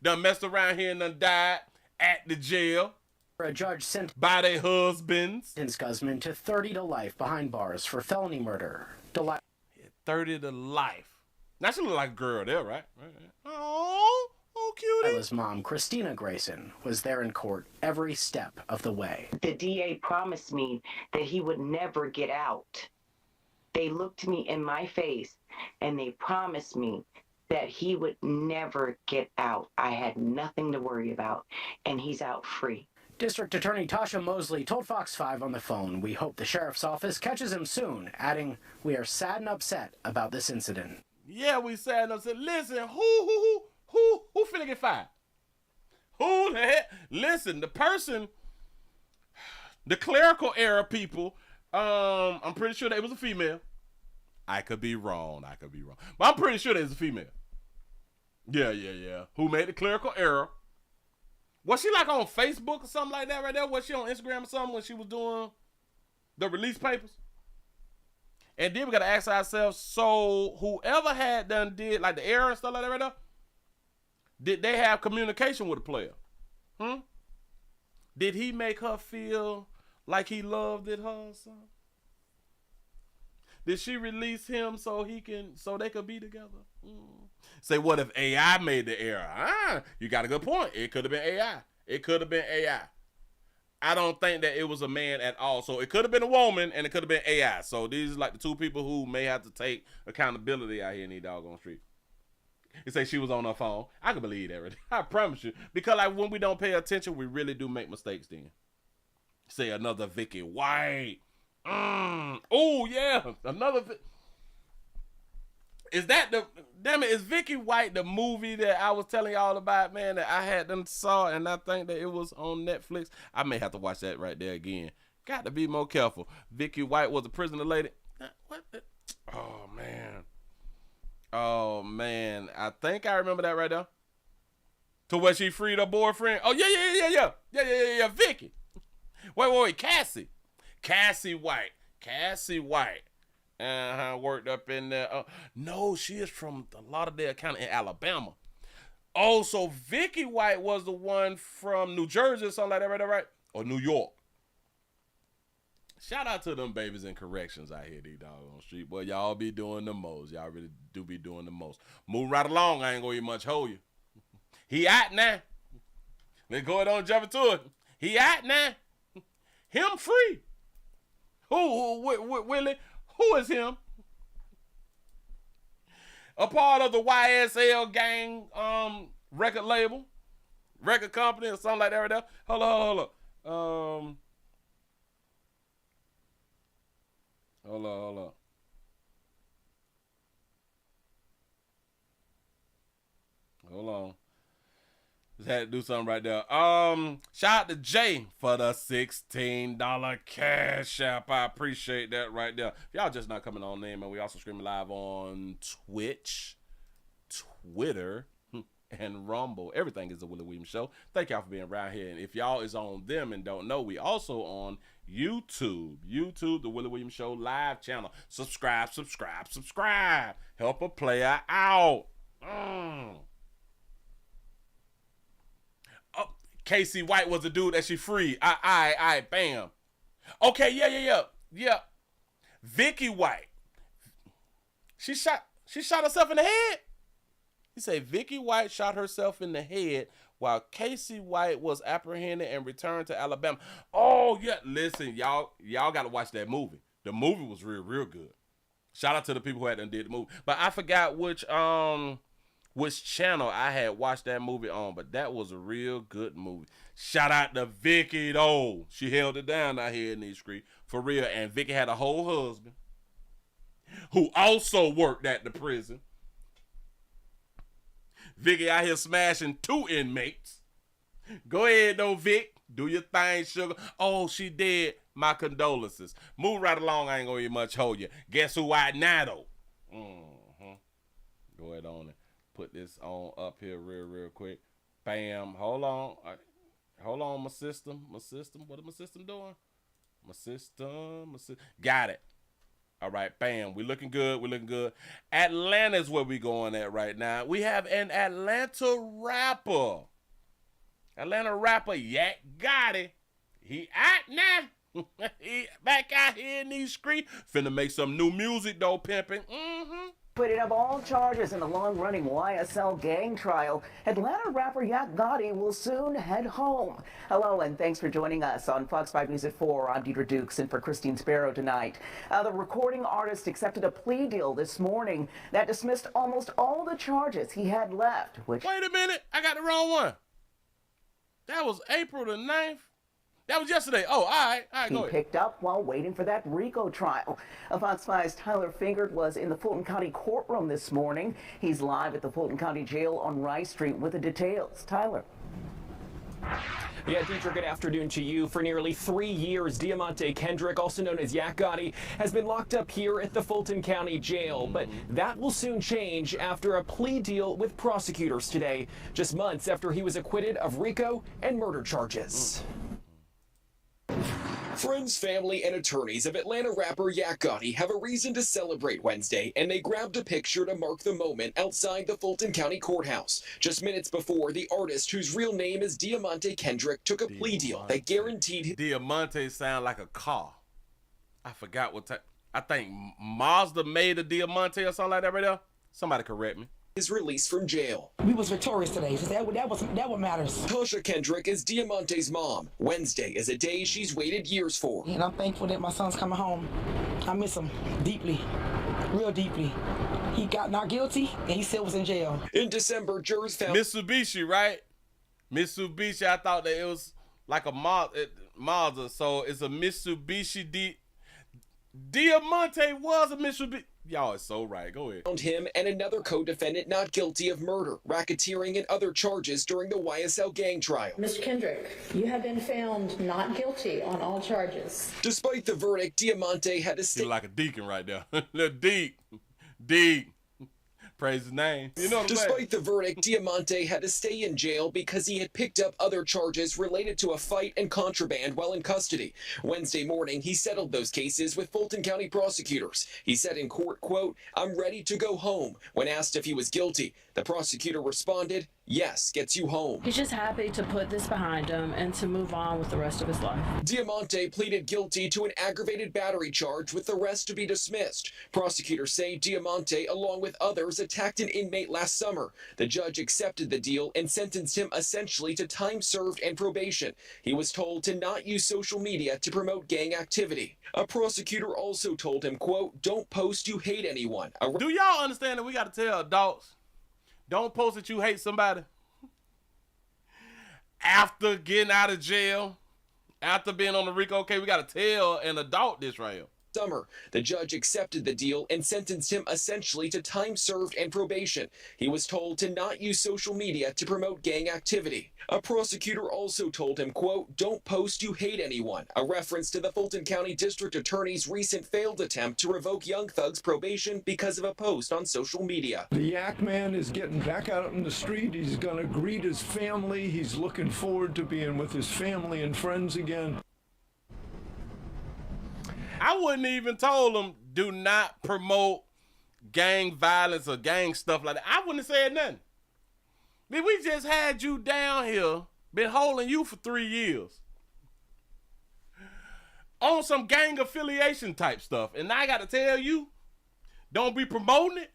done messed around here and done died at the jail. A judge sent by their husbands. Guzman to 30 to life behind bars for felony murder. 30 to life. Now she look like a girl there, right? Oh, cutie. Lila's mom, Christina Grayson, was there in court every step of the way. The DA promised me that he would never get out. They looked me in my face and they promised me that he would never get out. I had nothing to worry about, and he's out free. District Attorney Tasha Mosley told Fox 5 on the phone, "We hope the sheriff's office catches him soon," adding, "We are sad and upset about this incident." Yeah, we sad and upset. Listen, who finna get fired? Who the heck? Listen, the person, the clerical era people, I'm pretty sure that it was a female. I could be wrong. But I'm pretty sure that it's a female. Yeah. Who made the clerical error? Was she like on Facebook or something like that right there? Was she on Instagram or something when she was doing the release papers? And then we got to ask ourselves, so whoever had done did like the error and stuff like that right there, did they have communication with the player? Did he make her feel like he loved it her or something? Did she release him so they could be together? Say, what if AI made the error? You got a good point. It could have been AI. I don't think that it was a man at all. So it could have been a woman and it could have been AI. So these are like the 2 people who may have to take accountability out here in these doggone streets. You say she was on her phone. I can believe that. I promise you. Because like when we don't pay attention, we really do make mistakes then. Say another Vicky White. Oh yeah, another. Is Vicky White the movie that I was telling y'all about, man, that I had them saw and I think that it was on Netflix? I may have to watch that right there again. Got to be more careful. Vicky White was a prisoner lady. What? Oh man. I think I remember that right there. To where she freed her boyfriend. Oh yeah. Vicky. Wait. Cassie White. Worked up in there. No, she is from Lauderdale County in Alabama. Oh, so Vicky White was the one from New Jersey or something like that, right? Or New York. Shout out to them babies in corrections out here, these dogs on the street. Boy, y'all be doing the most. Y'all really do be doing the most. Move right along. I ain't gonna even much hold you. He out now. Let's go ahead on and jump into it. He out now. Him free. Who Willie? Who is him? A part of the YSL gang record label, record company or something like that right there. Hold on. Hold on. Just had to do something right there. Shout out to Jay for the $16 cash app. I appreciate that right there. If y'all just not coming on in, man, we also streaming live on Twitch, Twitter, and Rumble. Everything is the Willie Williams Show. Thank y'all for being around here. And if y'all is on them and don't know, we also on YouTube, the Willie Williams Show live channel. Subscribe. Help a player out. Casey White was the dude that she freed. Bam. Okay, yeah. Vicky White. She shot herself in the head. He said Vicky White shot herself in the head while Casey White was apprehended and returned to Alabama. Oh yeah, listen, y'all got to watch that movie. The movie was real good. Shout out to the people who had done did the movie, but I forgot which which channel I had watched that movie on, but that was a real good movie. Shout out to Vicky, though. She held it down out here in these streets, for real. And Vicky had a whole husband who also worked at the prison. Vicky out here smashing 2 inmates. Go ahead, though, Vic. Do your thing, sugar. Oh, she dead. My condolences. Move right along. I ain't gonna even much hold you. Guess who out now, though? Go ahead on and put this on up here real quick. Bam. Hold on. Hold on, my system. What is my system doing? My system. Got it. All right, bam. We looking good. Atlanta's where we going at right now. We have an Atlanta rapper. Yak Gotti. He out now. He back out here in these streets. Finna make some new music, though, pimping. Acquitted of all charges in the long-running YSL gang trial, Atlanta rapper Yak Gotti will soon head home. Hello, and thanks for joining us on Fox 5 News at 4. I'm Deidre Dukes, and for Christine Sparrow tonight. The recording artist accepted a plea deal this morning that dismissed almost all the charges he had left. Wait a minute. I got the wrong one. That was April the 9th. That was yesterday. Oh, all right, go ahead. He picked up while waiting for that RICO trial. Fox 5's Tyler Fingert was in the Fulton County courtroom this morning. He's live at the Fulton County Jail on Rice Street with the details. Tyler. Yeah, Deidre, good afternoon to you. For nearly 3 years, Diamante Kendrick, also known as Yak Gotti, has been locked up here at the Fulton County Jail. But that will soon change after a plea deal with prosecutors today, just months after he was acquitted of RICO and murder charges. Friends, family, and attorneys of Atlanta rapper Yak Gotti have a reason to celebrate Wednesday, and they grabbed a picture to mark the moment outside the Fulton County Courthouse, just minutes before the artist, whose real name is Diamante Kendrick, took a plea deal that guaranteed... Diamante sound like a car. I forgot what type. I think Mazda made a Diamante or something like that right there. Somebody correct me. His release from jail. We was victorious today, so that what matters. Tasha Kendrick is Diamante's mom. Wednesday is a day she's waited years for. And I'm thankful that my son's coming home. I miss him deeply, real deeply. He got not guilty, and he still was in jail. In December, jurors found... Mitsubishi, right? Mitsubishi, I thought that it was like a Mazda, so it's a Mitsubishi. Diamante was a Mitsubishi. Y'all is so right. Go ahead. Found him and another co-defendant not guilty of murder, racketeering, and other charges during the YSL gang trial. Mr. Kendrick, you have been found not guilty on all charges. Despite the verdict, Diamante had to stay... He's like a deacon right there. Deep. Praise his name. You know what I'm saying? Despite the verdict, Diamante had to stay in jail because he had picked up other charges related to a fight and contraband while in custody. Wednesday morning, he settled those cases with Fulton County prosecutors. He said in court, quote, "I'm ready to go home." When asked if he was guilty, the prosecutor responded, "Yes, gets you home." He's just happy to put this behind him and to move on with the rest of his life. Diamante pleaded guilty to an aggravated battery charge with the rest to be dismissed. Prosecutors say Diamante, along with others, attacked an inmate last summer. The judge accepted the deal and sentenced him essentially to time served and probation. He was told to not use social media to promote gang activity. A prosecutor also told him, quote, "Don't post you hate anyone." Do y'all understand that we got to tell adults, don't post that you hate somebody after getting out of jail, after being on the RICO? Okay, we got to tell an adult this right here. Summer, the judge accepted the deal and sentenced him essentially to time served and probation. He was told to not use social media to promote gang activity. A prosecutor also told him, quote, "Don't post you hate anyone," a reference to the Fulton County District Attorney's recent failed attempt to revoke Young Thug's probation because of a post on social media. The Yak Man is getting back out in the street. He's going to greet his family. He's looking forward to being with his family and friends again. I wouldn't even told them do not promote gang violence or gang stuff like that. I wouldn't have said nothing. I mean, we just had you down here, been holding you for 3 years on some gang affiliation type stuff, and now I got to tell you, don't be promoting it.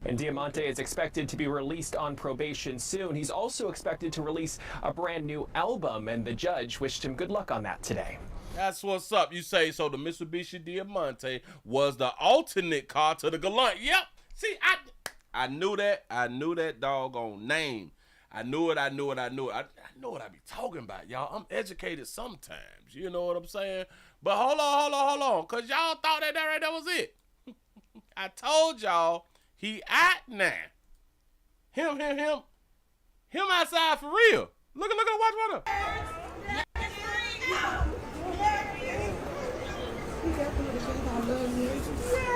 And Diamante is expected to be released on probation soon. He's also expected to release a brand new album, and the judge wished him good luck on that today. That's what's up. You say, so the Mitsubishi Diamante was the alternate car to the Galant. Yep. See, I knew that. I knew that doggone name. I knew it. I know what I be talking about, y'all. I'm educated sometimes. You know what I'm saying? But hold on. Because y'all thought that right there was it. I told y'all he out now. Him outside for real. Look, watch one.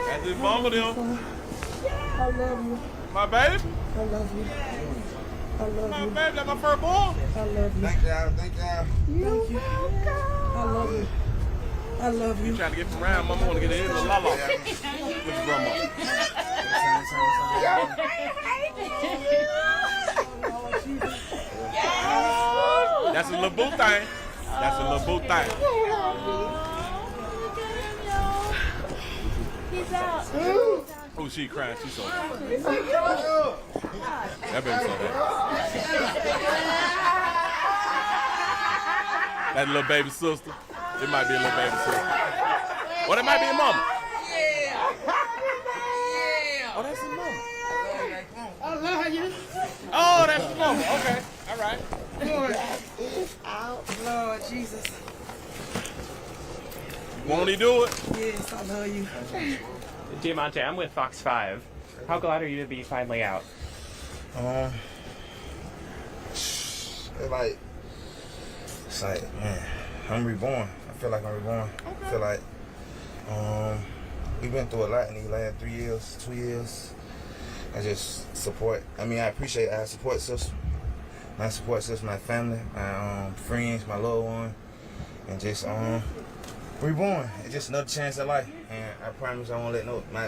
That's his mama them. I love you. My baby? I love you. I love My you. baby, that's my first boy. I love you. Thank y'all. Thank you. I love you. I love you. Trying to get from around, mama want to get in the la la. With your grandma. That's a little boo thing. That's a little boo thing. He's out. Oh, she crying. She's so happy. That baby's so happy. That little baby sister. It might be a little baby sister. Or that might be a mama. Oh, that's his mama. I love you. Oh, that's his mama. Okay. All right. Lord. Out. Lord Jesus. Won't he do it? Yes, I love you. Diamante, I'm with Fox 5. How glad are you to be finally out? It's like, man, I'm reborn. I feel like I'm reborn. I feel like we've been through a lot in these last 3 years, 2 years. I just support. I mean, I appreciate our support system. My support system, my family, my friends, my loved one, and just reborn. It's just another chance at life, and I promise I won't let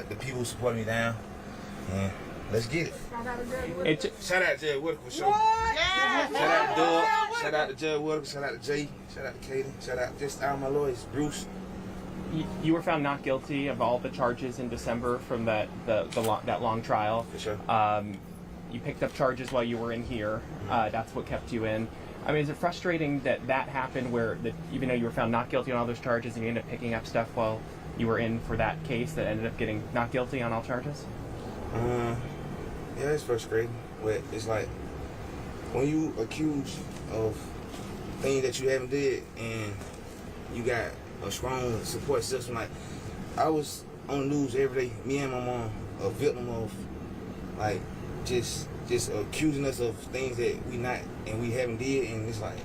the people who support me down. And let's get it. Shout out to Jed Whitaker for sure. Yeah. Shout out to Doug. Shout out to Jed Whitaker. Shout out to Jay. Shout out to Katie. Shout out just all my lawyers. Bruce. You were found not guilty of all the charges in December from that long trial. For sure. You picked up charges while you were in here. That's what kept you in. I mean, is it frustrating that happened where even though you were found not guilty on all those charges and you ended up picking up stuff while you were in for that case that ended up getting not guilty on all charges? Yeah, it's frustrating. But it's like when you accused of things that you haven't did and you got a strong support system. Like, I was on the news every day, me and my mom, a victim of like just accusing us of things that we not and we haven't did, and it's like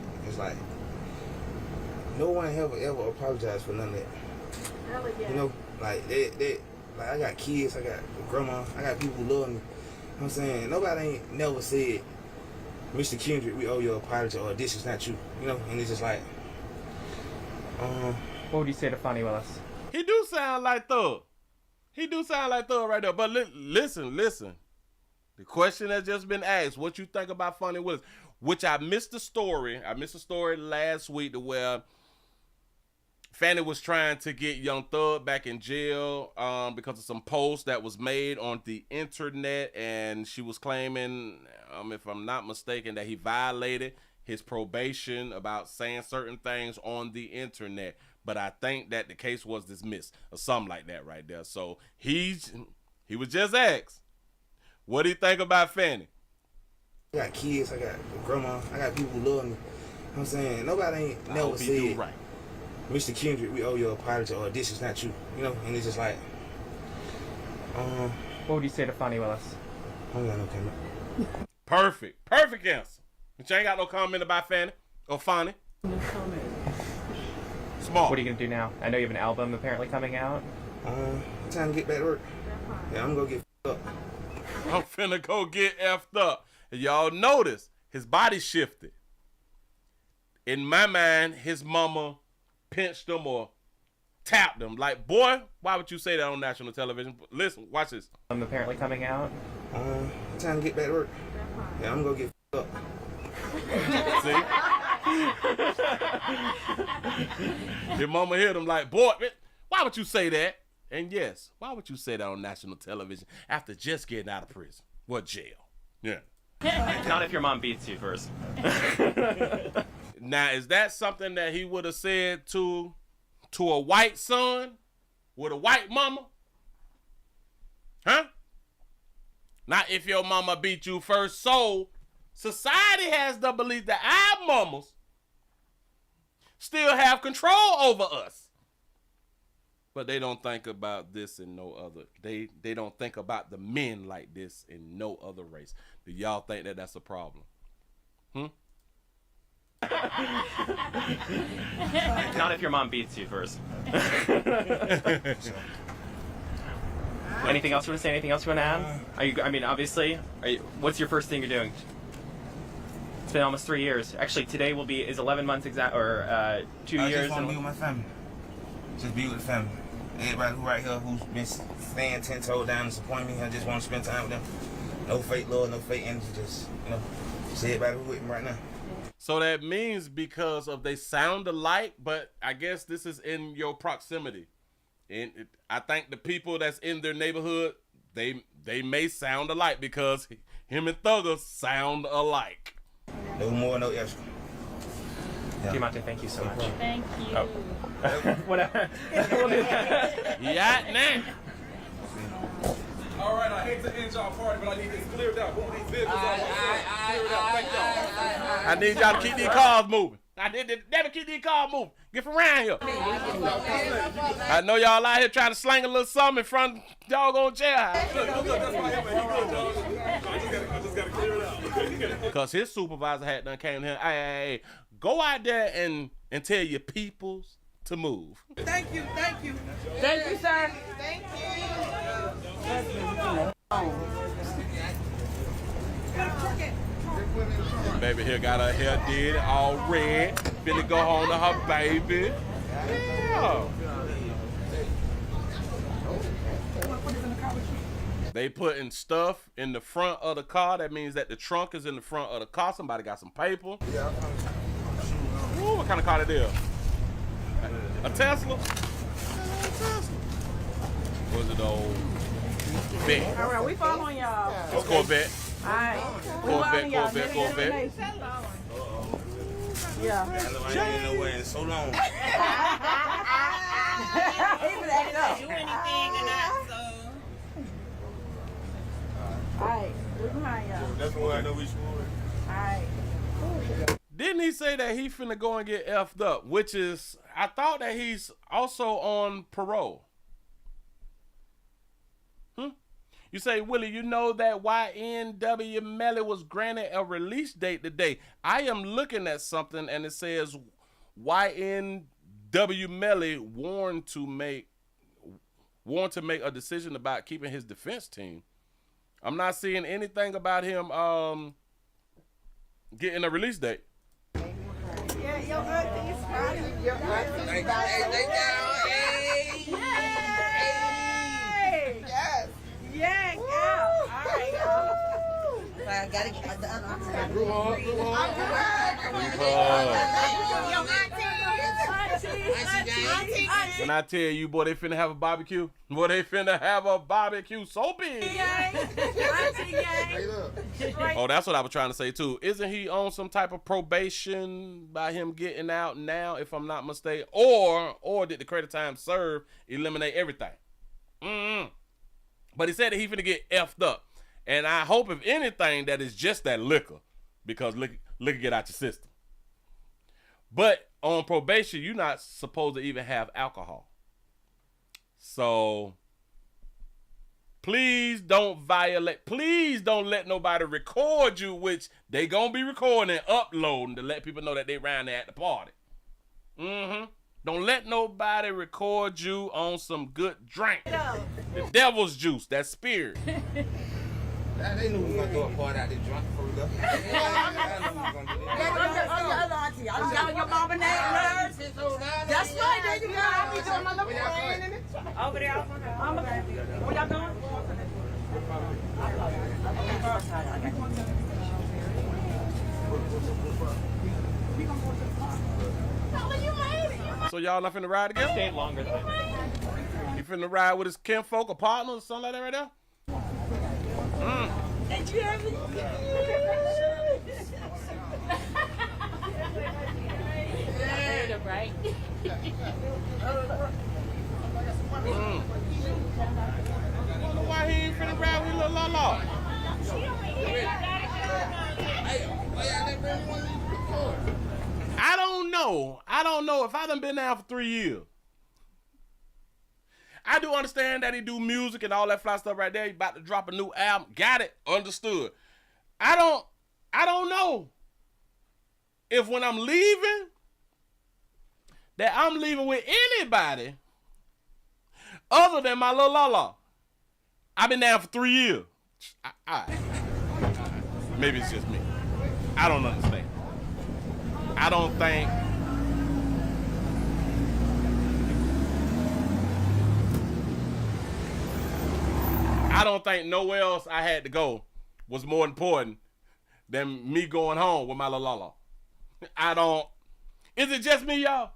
no one ever apologized for none of that. You know, like that like I got kids, I got grandma, I got people who love me. You know what I'm saying? Nobody ain't never said, Mr. Kendrick, we owe you an apology, or this is not you. You know, and it's just like what would you say to Fonnie Willis? He do sound like Thug. He do sound like Thug right there. But listen. The question has just been asked. What you think about Fonnie Willis? Which I missed the story. I missed the story last week to where Fannie was trying to get Young Thug back in jail because of some posts that was made on the internet, and she was claiming, if I'm not mistaken, that he violated his probation about saying certain things on the internet. But I think that the case was dismissed or something like that right there. So he was just asked, what do you think about Fannie? I got kids, I got grandma, I got people who love me. You know what I'm saying? Nobody ain't never said, right. Mr. Kendrick, we owe you an apology, or this is not you. You know, and it's just like what would you say to Fonnie Willis? I don't got no comment. Perfect answer. But you ain't got no comment about Fannie or Fonnie? No comment. Smart. What are you gonna do now? I know you have an album apparently coming out. Time to get back to work. Yeah, I'm gonna get up. I'm finna go get effed up. And y'all notice his body shifted. In my mind, his mama pinched him or tapped him. Like, boy, why would you say that on national television? Listen, watch this. I'm apparently coming out. Time to get back to work. Yeah, I'm gonna get up. See? His mama hit him like, boy, why would you say that? And yes, why would you say that on national television after just getting out of prison? What, jail? Yeah. Not if your mom beats you first. Now, is that something that he would have said to a white son with a white mama? Huh? Not if your mama beat you first. So society has the belief that our mamas still have control over us. But they don't think about this in no other. They don't think about the men like this in no other race. Do y'all think that that's a problem? Not if your mom beats you first. Anything else you want to say? Anything else you want to add? Are you? I mean, obviously, what's your first thing you're doing? It's been almost 3 years. Actually, today is 11 months exact, or 2 years. I just want to be with my family. Just be with the family. Everybody who right here who's been staying 10 toes down and supporting me, I just want to spend time with them. No fake love, no fake energy. Just see everybody who with me right now. So that means because of they sound alike, but I guess this is in your proximity. And I think the people that's in their neighborhood, they may sound alike because him and Thugger sound alike. No more, no extra. Yeah. Diamante, thank you so much. Thank you. Oh. Whatever. Yeah, nah. All right, I hate to end y'all party, but I need this cleared up. Move these vehicles out. Cleared up. Thank y'all. I need y'all to keep these cars moving. I need to never keep these cars moving. Get from around here. I know y'all out here trying to slang a little something in front of doggone jailhouse. Look, that's why I'm good, dog. I just gotta clear it out. Because his supervisor had done came to him. Hey, go out there and tell your peoples to move. Thank you, thank you. Thank you, sir. Thank you. Baby here got her hair did all red. Finna go home to her baby. Yeah. They putting stuff in the front of the car. That means that the trunk is in the front of the car. Somebody got some paper. Ooh, what kind of car that is? A Tesla? Was it old Corvette? All right, we following y'all. It's Corvette. All right. Corvette. Yeah. I ain't been nowhere in so long. He was acting up. Do anything or not, so. All right, we're behind y'all. That's why I know we should. All right. Didn't he say that he finna go and get effed up? Which is, I thought that he's also on parole. You say, Willie, you know that YNW Melly was granted a release date today. I am looking at something and it says YNW Melly warned to make a decision about keeping his defense team. I'm not seeing anything about him getting a release date. Yeah, your auntie is fine. Your auntie is fine. Yes. Yeah, yeah. All right, y'all. I gotta get the other When I tell you, boy, they finna have a barbecue. Boy, they finna have a barbecue so big. Oh, that's what I was trying to say too. Isn't he on some type of probation by him getting out now, if I'm not mistaken? Or did the credit time served eliminate everything? But he said that he finna get effed up. And I hope, if anything, that it's just that liquor. Because liquor get out your system. But on probation, you're not supposed to even have alcohol. So, please don't let nobody record you, which they gonna be recording and uploading to let people know that they around there at the party. Don't let nobody record you on some good drink. The devil's juice, that spirit. They knew we were gonna throw a party out there drunk before we left. I'm telling your mama name, nurse. That's right, there you go. I'll be doing my little plan in it. Over there. Where y'all going? So y'all not finna ride together? Stayed longer than I You finna ride with his kinfolk or partner or something like that right there? Right? Why he ain't finna ride with little Lala? I don't know. I don't know if I done been down for 3 years. I do understand that he do music and all that fly stuff right there. He about to drop a new album. Got it. Understood. I don't know if when I'm leaving that I'm leaving with anybody other than my little Lala. I've been down for 3 years. Maybe it's just me. I don't understand. I don't think nowhere else I had to go was more important than me going home with my la. Is it just me, y'all?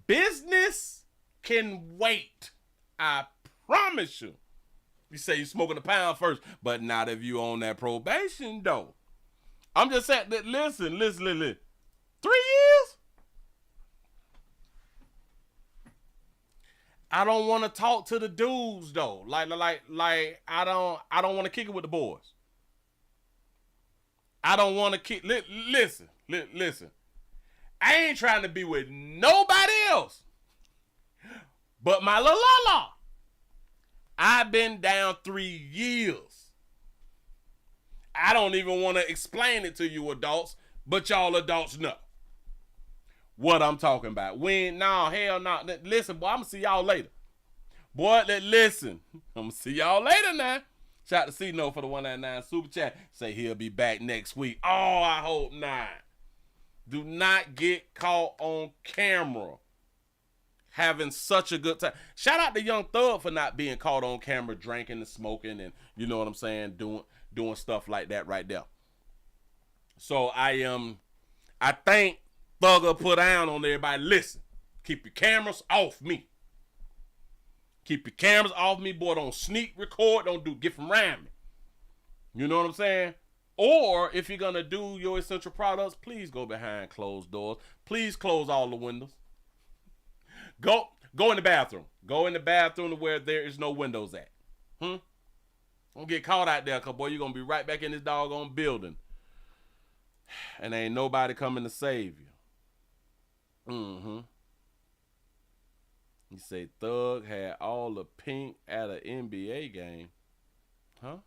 Business can wait. I promise you. You say you smoking a pound first, but not if you on that probation, though. I'm just saying that, listen. 3 years? I don't want to talk to the dudes though. Like I don't want to kick it with the boys. I don't want to kick. Listen. I ain't trying to be with nobody else but my la. I've been down 3 years. I don't even want to explain it to you adults, but y'all adults know what I'm talking about. Hell no. Listen, boy, I'm going to see y'all later. Boy, listen. I'm going to see y'all later now. Shout out to C-No for the 199 Super Chat. Say he'll be back next week. Oh, I hope not. Do not get caught on camera having such a good time. Shout out to Young Thug for not being caught on camera drinking and smoking and, you know what I'm saying, doing stuff like that right there. So I think Thugger put down on everybody. Listen, keep your cameras off me. Keep your cameras off me, boy. Don't sneak record. Don't get from around me. You know what I'm saying? Or if you're going to do your essential products, please go behind closed doors. Please close all the windows. Go in the bathroom. Go in the bathroom to where there is no windows at. Don't get caught out there, because, boy, you're going to be right back in this doggone building. And ain't nobody coming to save you. You say Thug had all the pink at an NBA game. Huh?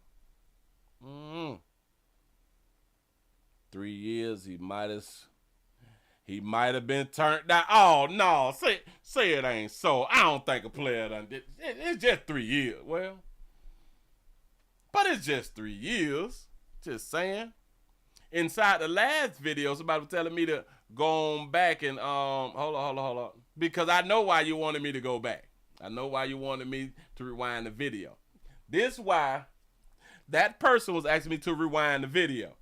3 years, he might have been turned down. Oh, no, say it ain't so. I don't think a player done did. It's just 3 years. Well, but it's just 3 years. Just saying. Inside the last video, somebody was telling me to go on back and, hold on. Because I know why you wanted me to go back. I know why you wanted me to rewind the video. This why that person was asking me to rewind the video.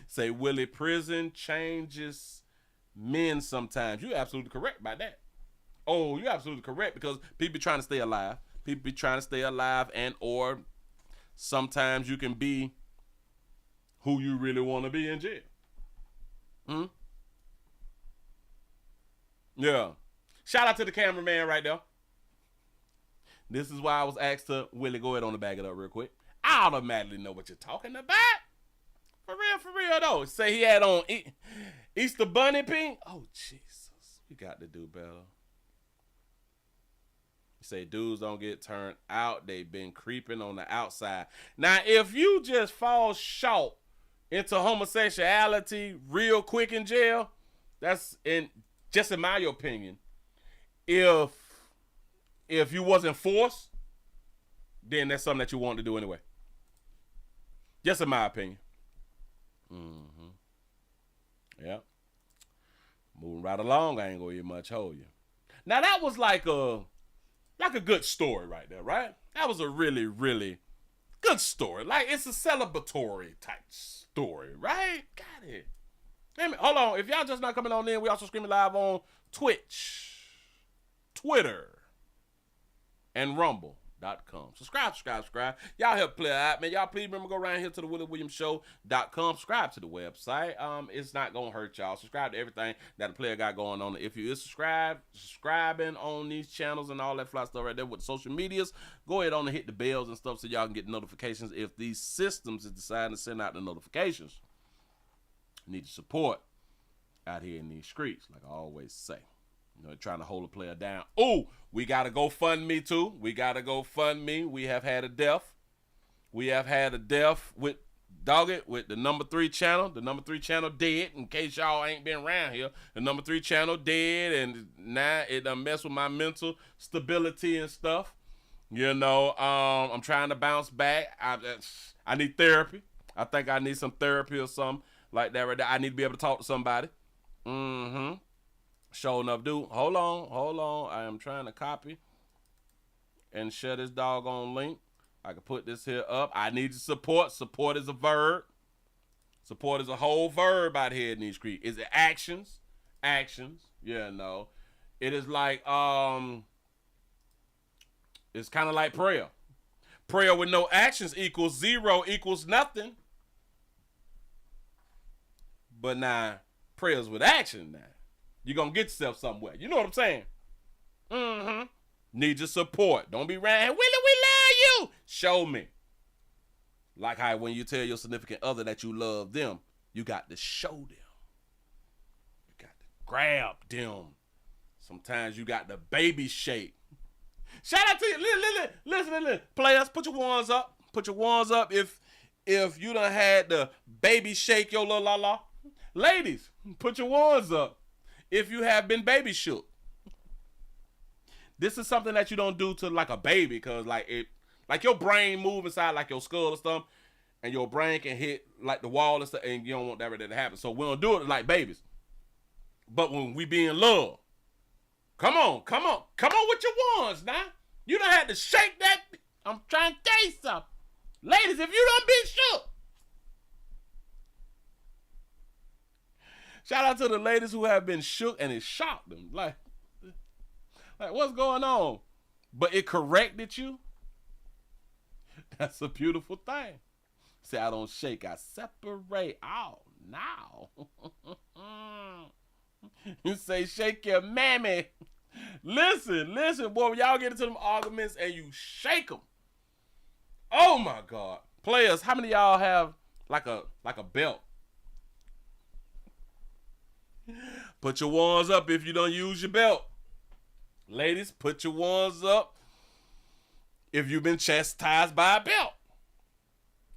Say, Willie, prison changes men sometimes. You're absolutely correct by that. Oh, you're absolutely correct, because people be trying to stay alive. People be trying to stay alive, and or sometimes you can be who you really want to be in jail. Yeah. Shout out to the cameraman right there. This is why I was asked to, Willie, go ahead on the bag it up real quick. I automatically know what you're talking about. For real though. Say he had on Easter Bunny pink. Oh, Jesus. We got to do better. You say dudes don't get turned out. They've been creeping on the outside. Now, if you just fall short into homosexuality real quick in jail, that's in my opinion. If you wasn't forced, then that's something that you want to do anyway. Just in my opinion. Yep. Moving right along, I ain't gonna get much hold you. Now that was like a good story right there, right? That was a really, really good story. Like, it's a celebratory type story, right? Got it. Hold on. If y'all just not coming on in, we also streaming live on Twitch, Twitter, and Rumble. Subscribe. Y'all help play out, man. Y'all please remember, go around here to the WillieWilliamsShow.com. Subscribe to the website. It's not gonna hurt y'all. Subscribe to everything that the player got going on. If you is subscribing on these channels and all that fly stuff right there with the social medias, go ahead on and hit the bells and stuff so y'all can get notifications if these systems is deciding to send out the notifications. You need to support out here in these streets, like I always say. You know, trying to hold a player down. Oh, we got to GoFundMe too. We have had a death. With Doggett with the number 3 channel. The number 3 channel dead. In case y'all ain't been around here, the number 3 channel dead, and now it done mess with my mental stability and stuff. You know, I'm trying to bounce back. I need therapy. I think I need some therapy or something like that right there. I need to be able to talk to somebody. Sure enough, dude. Hold on. I am trying to copy and share this doggone link. I can put this here up. I need your support. Support is a verb. Support is a whole verb out here in these streets. Is it actions? Yeah, no. It is like, it's kind of like prayer. Prayer with no actions equals 0 equals nothing. But now, prayers with action now. You're going to get yourself somewhere. You know what I'm saying? Need your support. Don't be around here, Willie, we love you. Show me. Like how when you tell your significant other that you love them, you got to show them. You got to grab them. Sometimes you got the baby shake. Shout out to you. Listen. Players, put your ones up. Put your ones up if you done had the baby shake your little la-la. Ladies, put your ones up if you have been baby shook. This is something that you don't do to like a baby, because like your brain move inside like your skull or something, and your brain can hit like the wall and stuff, and you don't want that to happen. So we don't do it like babies. But when we be in love, come on with your ones now. You done had to shake that. I'm trying to tell you something. Ladies, if you done been shook. Shout out to the ladies who have been shook and it shocked them. Like what's going on? But it corrected you. That's a beautiful thing. Say, I don't shake, I separate. Oh, now. You say, shake your mammy. Listen, boy, when y'all get into them arguments and you shake them. Oh, my God. Players, how many of y'all have like a belt? Put your ones up if you don't use your belt. Ladies, put your ones up if you've been chastised by a belt.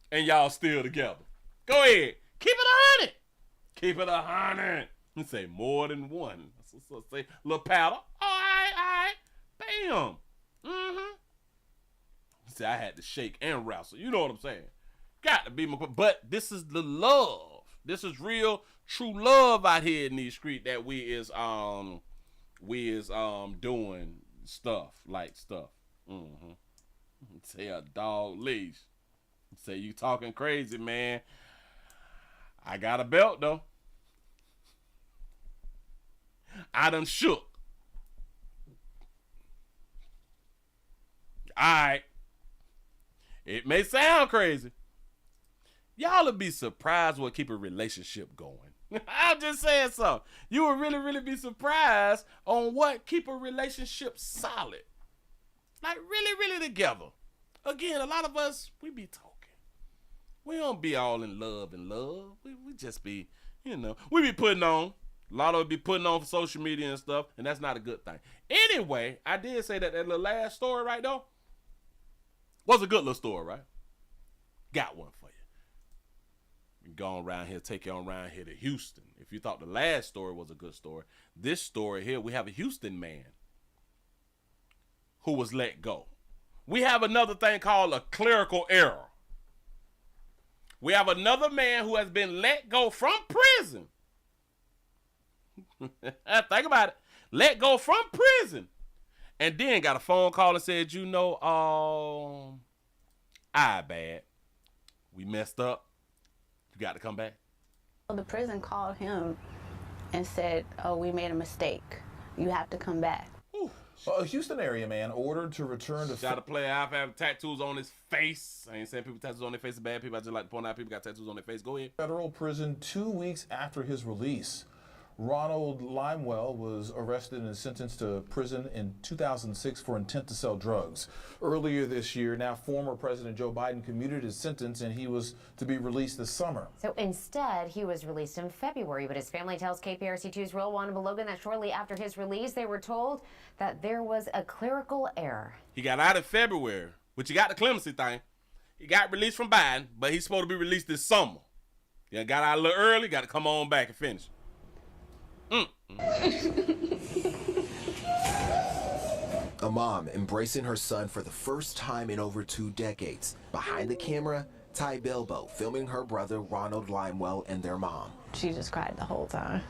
And y'all still together. Go ahead. Keep it 100. You say more than one. So say little paddle. All right. Bam. See, I had to shake and wrestle. You know what I'm saying? Got to be my. But this is the love. This is real, true love out here in these streets that we is doing stuff. Say a dog leash. Say you talking crazy, man. I got a belt though. I done shook. Alright. It may sound crazy. Y'all will be surprised what keep a relationship going. I'm just saying so. You will really, really be surprised on what keep a relationship solid. Like really, really together. Again, a lot of us, we be talking. We don't be all in love. We just be, we be putting on. A lot of it be putting on for social media and stuff, and that's not a good thing. Anyway, I did say that little last story right there was a good little story, right? Got one for you. Go around here, take you on around here to Houston. If you thought the last story was a good story, this story here, we have a Houston man who was let go. We have another thing called a clerical error. We have another man who has been let go from prison. Think about it. Let go from prison. And then got a phone call and said, I bad. We messed up. You got to come back. The prison called him and said, oh, we made a mistake. You have to come back. Ooh, A Houston area man ordered to return to... Shout out to play. I've had tattoos on his face. I ain't saying people tattoos on their face are bad people. I just like to point out people got tattoos on their face. Go ahead. Federal prison 2 weeks after his release. Ronald Limewell was arrested and sentenced to prison in 2006 for intent to sell drugs. Earlier this year, now former President Joe Biden commuted his sentence and he was to be released this summer. So instead, he was released in February, but his family tells KPRC2's Real Juan Logan that shortly after his release, they were told that there was a clerical error. He got out in February, which he got the clemency thing. He got released from Biden, but he's supposed to be released this summer. Yeah, got out a little early, got to come on back and finish. A mom embracing her son for the first time in over 2 decades. Behind the camera, Ty Bilbo filming her brother Ronald Limewell and their mom. She just cried the whole time.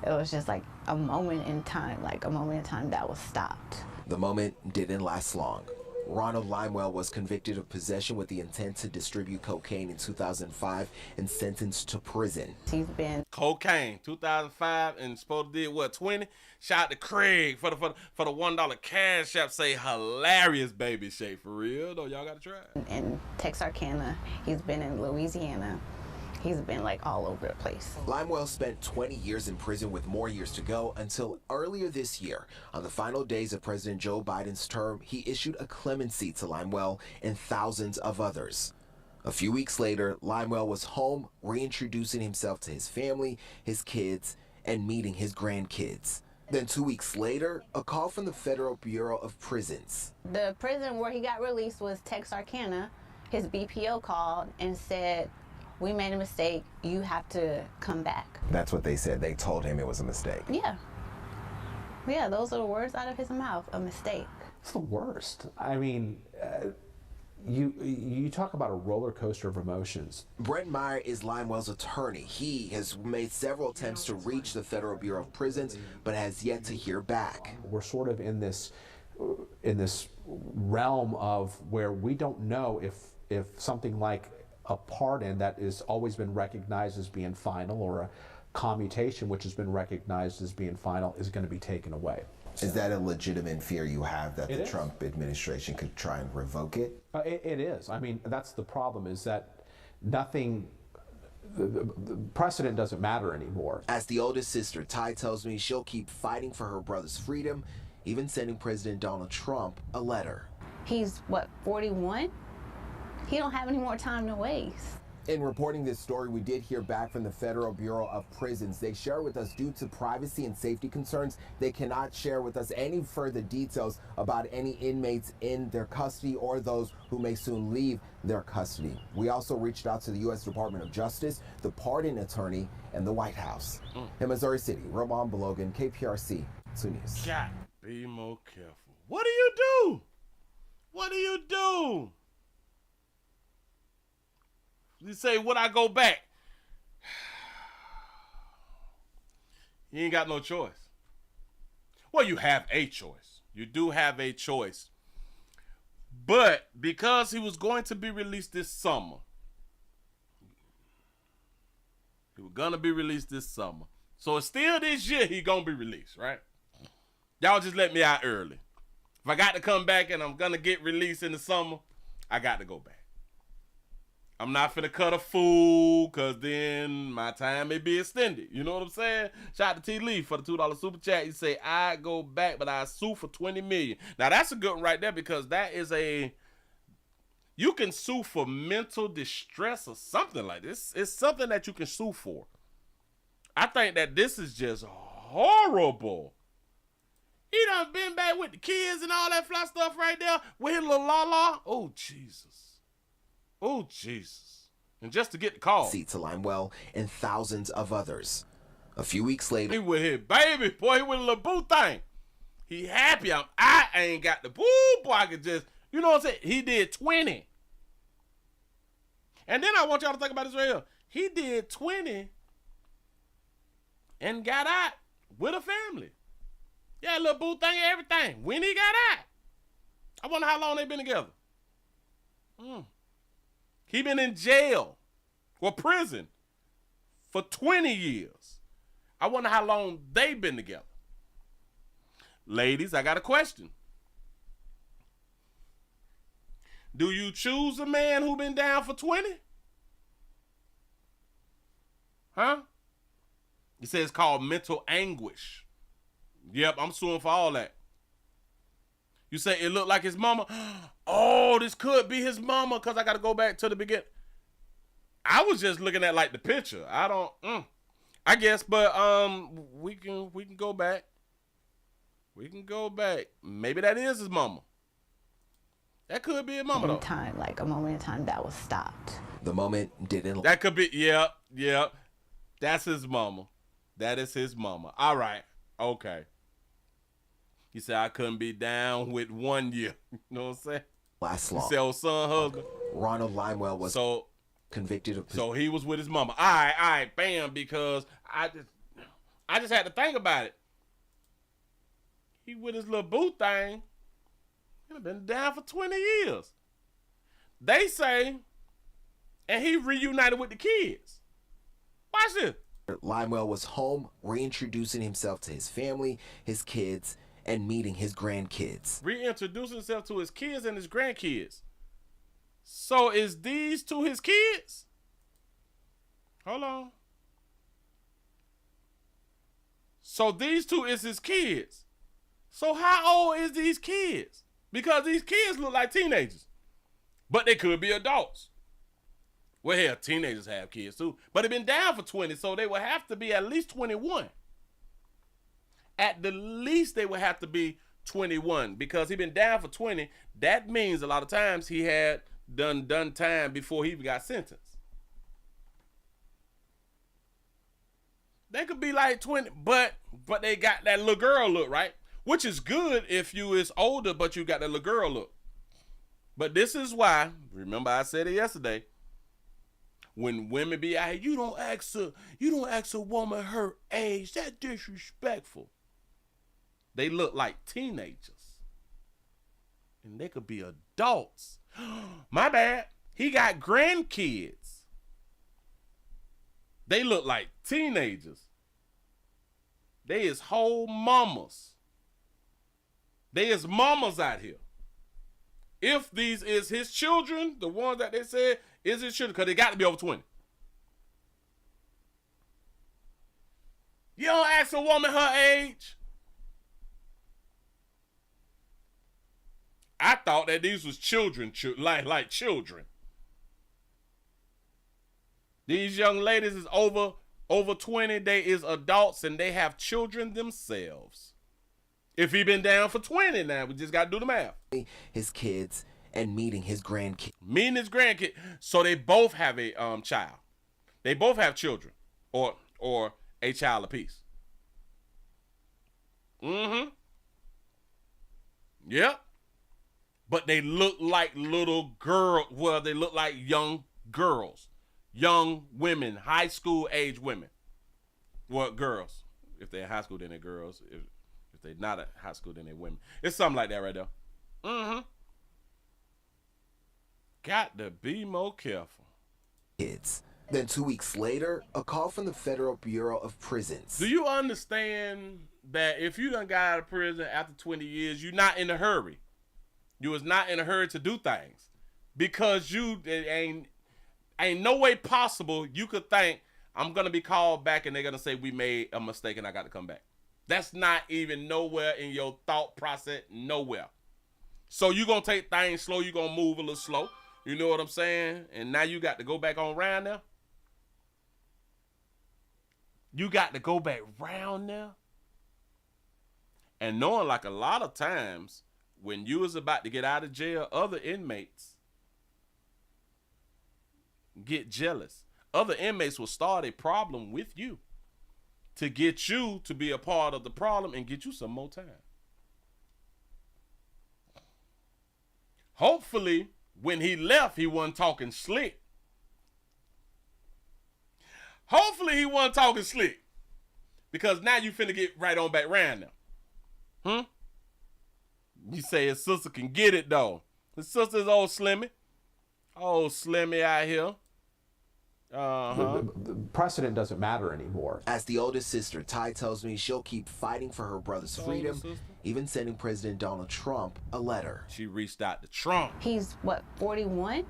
It was just like a moment in time, that was stopped. The moment didn't last long. Ronald Limewell was convicted of possession with the intent to distribute cocaine in 2005 and sentenced to prison. He's been cocaine 2005 and supposed to did what 20. Shout out to Craig for the $1 cash app. Say hilarious baby shape for real though. Y'all gotta try it. In Texarkana, he's been in Louisiana. He's been like all over the place. Limewell spent 20 years in prison with more years to go until earlier this year. On the final days of President Joe Biden's term, he issued a clemency to Limewell and thousands of others. A few weeks later, Limewell was home, reintroducing himself to his family, his kids, and meeting his grandkids. Then 2 weeks later, a call from the Federal Bureau of Prisons. The prison where he got released was Texarkana. His BPO called and said, "We made a mistake. You have to come back." That's what they said. They told him it was a mistake. Yeah. Yeah, those are the words out of his mouth, a mistake. It's the worst. I mean, you talk about a roller coaster of emotions. Brent Meyer is Limewell's attorney. He has made several attempts to reach the Federal Bureau of Prisons, but has yet to hear back. We're sort of in this realm of where we don't know if something like a pardon that has always been recognized as being final, or a commutation which has been recognized as being final, is going to be taken away. Is that a legitimate fear you have that the Trump administration could try and revoke it? It is. I mean, that's the problem, is that the precedent doesn't matter anymore. As the oldest sister, Ty tells me she'll keep fighting for her brother's freedom, even sending President Donald Trump a letter. He's, what, 41? He don't have any more time to waste. In reporting this story, we did hear back from the Federal Bureau of Prisons. They share with us, due to privacy and safety concerns, they cannot share with us any further details about any inmates in their custody or those who may soon leave their custody. We also reached out to the U.S. Department of Justice, the pardon attorney, and the White House. In Missouri City, Roman Belogan, KPRC 2 News. God, be more careful. What do you do? What do you do? You say, would I go back? You ain't got no choice. Well, you have a choice. You do have a choice. But because he was going to be released this summer, he was going to be released this summer. So it's still this year he going to be released, right? Y'all just let me out early. If I got to come back and I'm going to get released in the summer, I got to go back. I'm not finna cut a fool, because then my time may be extended. You know what I'm saying? Shout out to T. Lee for the $2 super chat. He say, I go back, but I sue for $20 million. Now, that's a good one right there, because that is you can sue for mental distress or something like this. It's something that you can sue for. I think that this is just horrible. He done been back with the kids and all that fly stuff right there with his little la-la. Oh, Jesus. Oh, Jesus. And just to get the call. See to Limewell and thousands of others. A few weeks later. He with his baby. Boy, he with a little boo thing. He happy. I ain't got the boo. Boy, I could just, you know what I'm saying? He did 20. And then I want y'all to think about this right here. He did 20 and got out with a family. Yeah, little boo thing and everything. When he got out. I wonder how long they been together. He been in jail or prison for 20 years. I wonder how long they been together. Ladies, I got a question. Do you choose a man who been down for 20? Huh? It says it's called mental anguish. Yep, I'm suing for all that. You say it looked like his mama? Oh, this could be his mama because I got to go back to the beginning. I was just looking at like the picture. I don't, I guess, but we can go back. We can go back. Maybe that is his mama. That could be his mama though. Time, like a moment in time that was stopped. The moment didn't. That could be, yeah. That's his mama. That is his mama. All right. Okay. He said I couldn't be down with 1 year. You know what I'm saying? Last long. He said old son husband. Ronald Limewell was convicted of. So he was with his mama. All right, bam, because I just had to think about it. He with his little boo thing. He's been down for 20 years. They say, and he reunited with the kids. Watch this. Limewell was home, reintroducing himself to his family, his kids, and meeting his grandkids. Reintroducing himself to his kids and his grandkids. So is these two his kids? Hold on. So these two is his kids. So how old is these kids? Because these kids look like teenagers. But they could be adults. Well, hell, teenagers have kids too. But they've been down for 20, so they would have to be at least 21. At the least, they would have to be 21 because he been down for 20. That means a lot of times he had done time before he even got sentenced. They could be like 20, but they got that little girl look, right? Which is good if you is older, but you got that little girl look. But this is why, remember I said it yesterday, when women be out here, you don't ask a woman her age. That's disrespectful. They look like teenagers. And they could be adults. My bad. He got grandkids. They look like teenagers. They is whole mamas. They is mamas out here. If these is his children, the ones that they said is his children, because they got to be over 20. You don't ask a woman her age. I thought that these was children, like children. These young ladies is over 20. They is adults and they have children themselves. If he been down for 20 now, we just got to do the math. His kids and meeting his grandkid. Meeting his grandkid. So they both have a child. They both have children or a child apiece. Mm-hmm. Yep. But they look like little girls. Well, they look like young girls. Young women, high school age women. Well, girls. If they're in high school, then they're girls. If they're not at high school, then they're women. It's something like that right there. Mm-hmm. Got to be more careful. Kids. Then 2 weeks later, a call from the Federal Bureau of Prisons. Do you understand that if you done got out of prison after 20 years, you're not in a hurry? You was not in a hurry to do things. Because ain't no way possible you could think, I'm going to be called back and they're going to say we made a mistake and I got to come back. That's not even nowhere in your thought process, nowhere. So you're going to take things slow. You're going to move a little slow. You know what I'm saying? And now you got to go back on round now. You got to go back round now. And knowing like a lot of times when you was about to get out of jail, other inmates get jealous. Other inmates will start a problem with you to get you to be a part of the problem and get you some more time. Hopefully, when he left, he wasn't talking slick. Hopefully, he wasn't talking slick. Because now you finna get right on back round now. You say his sister can get it, though. His sister's old Slimmy. Old Slimmy out here. The precedent doesn't matter anymore. As the oldest sister, Ty tells me she'll keep fighting for her brother's freedom, even sending President Donald Trump a letter. She reached out to Trump. He's, what, 41?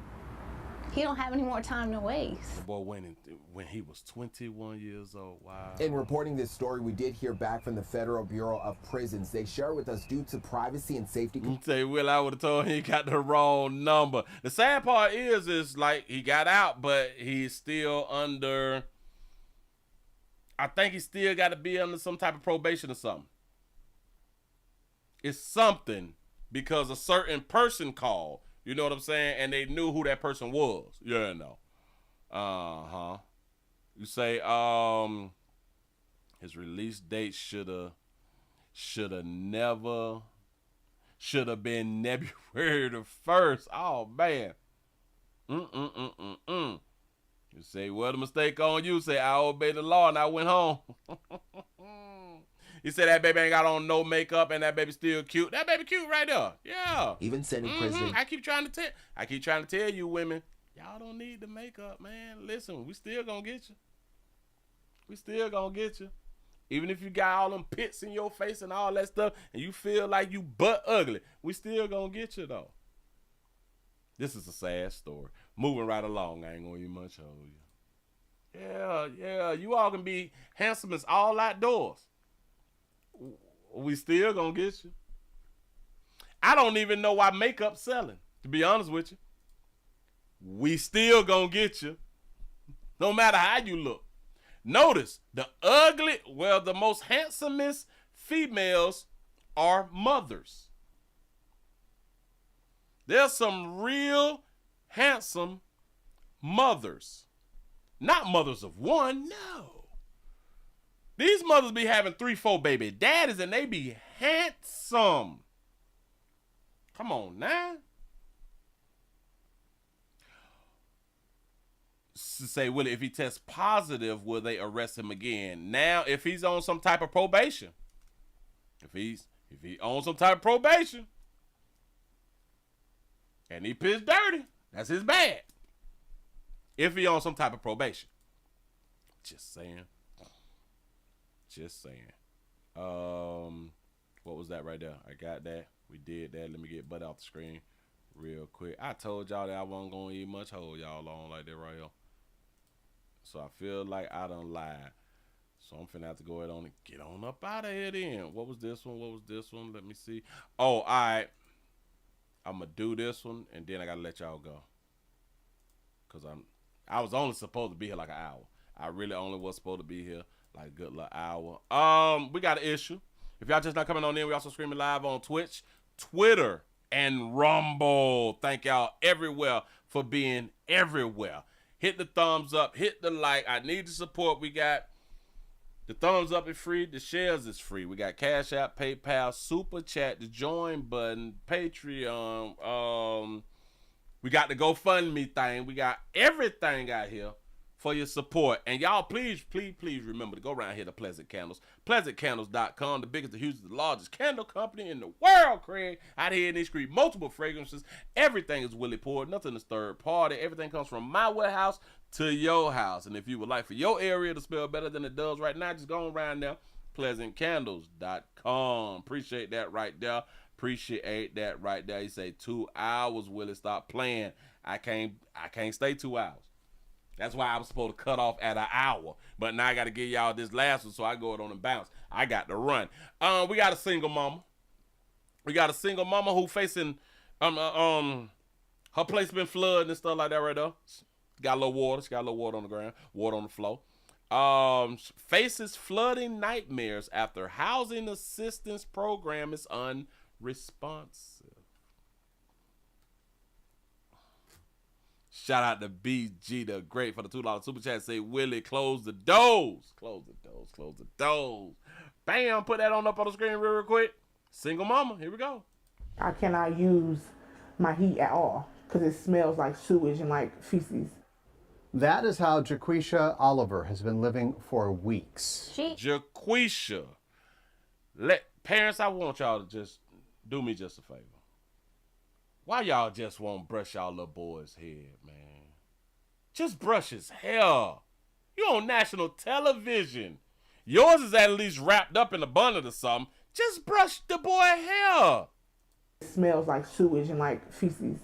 He don't have any more time to waste. The boy went when he was 21 years old. Wow. In reporting this story, we did hear back from the Federal Bureau of Prisons. They share with us due to privacy and safety. Say, Will, I would have told him he got the wrong number. The sad part is like he got out, but he's still under. I think he still got to be under some type of probation or something. It's something because a certain person called. You know what I'm saying? And they knew who that person was. Yeah, no. You say, his release date should have been February the 1st. Oh, man. You say, well, the mistake on you. Say, I obeyed the law and I went home. He said that baby ain't got on no makeup and that baby still cute. That baby cute right there. Yeah. Even sending President. I keep trying to tell you women, y'all don't need the makeup, man. Listen, we still gonna get you. We still gonna get you. Even if you got all them pits in your face and all that stuff and you feel like you butt ugly, we still gonna get you though. This is a sad story. Moving right along, I ain't gonna even much hold you. Yeah, you all can be handsome as all outdoors. We still gonna get you. I don't even know why makeup's selling, to be honest with you. We still gonna get you. No matter how you look. Notice, the most handsomest females are mothers. There's some real handsome mothers. Not mothers of one, no. These mothers be having 3-4 baby daddies and they be handsome. Come on now. Say, Willie, if he tests positive, will they arrest him again? Now, if he's on some type of probation, if he on some type of probation, and he pissed dirty, that's his bad. If he on some type of probation. Just saying. What was that right there? I got that. We did that. Let me get butt off the screen real quick. I told y'all that I wasn't going to eat much. Hold y'all on like that right here. So I feel like I done lied. So I'm finna have to go ahead on and get on up out of here then. What was this one? Let me see. Oh, all right. I'm going to do this one, and then I got to let y'all go. Because I was only supposed to be here like an hour. I really only was supposed to be here like a good little hour. We got an issue. If y'all just not coming on in, we also streaming live on Twitch, Twitter, and Rumble. Thank y'all everywhere for being everywhere. Hit the thumbs up. Hit the like. I need the support. We got the thumbs up is free. The shares is free. We got Cash App, PayPal, Super Chat, the join button, Patreon. We got the GoFundMe thing. We got everything out here for your support. And y'all, please remember to go around here to Pleasant Candles. PleasantCandles.com, the biggest, the hugest, the largest candle company in the world, Craig. Out here in this street, multiple fragrances. Everything is Willie poured. Nothing is third party. Everything comes from my warehouse to your house. And if you would like for your area to smell better than it does right now, just go around there. PleasantCandles.com. Appreciate that right there. Appreciate that right there. You say 2 hours, Willie. Stop playing. I can't stay 2 hours. That's why I was supposed to cut off at an hour. But now I got to give y'all this last one, so I go it on and bounce. I got to run. We got a single mama. We got a single mama who facing her place been flooded and stuff like that right there. Got a little water. She got a little water on the ground, water on the floor. Faces flooding nightmares after housing assistance program is unresponsive. Shout out to BG the Great for the $2 super chat. Say, Willie, close the doors. Close the doors. Close the doors. Bam, put that on up on the screen real quick. Single mama, here we go. I cannot use my heat at all because it smells like sewage and like feces. That is how Jaquisha Oliver has been living for weeks. Jaquisha. Parents, I want y'all to just do me just a favor. Why y'all just won't brush y'all little boy's head, man? Just brush his hair. You on national television. Yours is at least wrapped up in a bundle or something. Just brush the boy hair. It smells like sewage and like feces.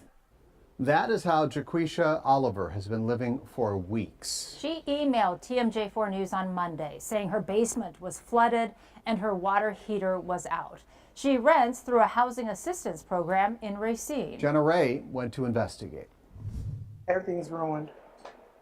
That is how Jaquisha Oliver has been living for weeks. She emailed TMJ4 News on Monday saying her basement was flooded and her water heater was out. She rents through a housing assistance program in Racine. Jenna Ray went to investigate. Everything's ruined.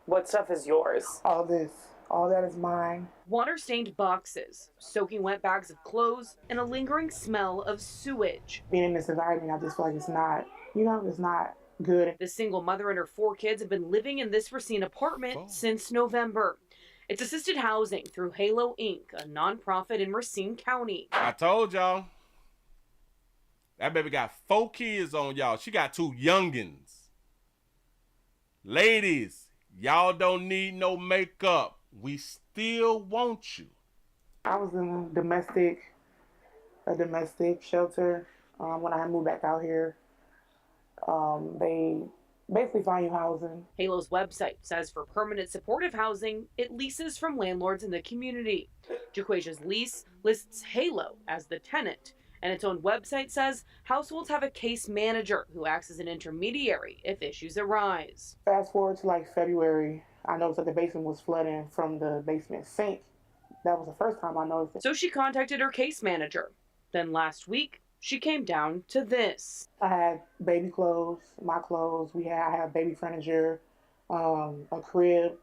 What stuff is yours? All this. All that is mine. Water-stained boxes, soaking wet bags of clothes, and a lingering smell of sewage. Being in this environment, I just feel like it's not, it's not good. The single mother and her 4 kids have been living in this Racine apartment since November. It's assisted housing through Halo Inc., a nonprofit in Racine County. I told y'all. That baby got 4 kids on y'all. She got 2 youngins. Ladies, y'all don't need no makeup. We still want you. I was in a domestic shelter when I moved back out here. They basically find you housing. Halo's website says for permanent supportive housing, it leases from landlords in the community. Jaquisha's lease lists Halo as the tenant, and its own website says households have a case manager who acts as an intermediary if issues arise. Fast forward to like February, I noticed that the basement was flooding from the basement sink. That was the first time I noticed it. So she contacted her case manager. Then last week, she came down to this. I had baby clothes, my clothes. I had baby furniture, a crib,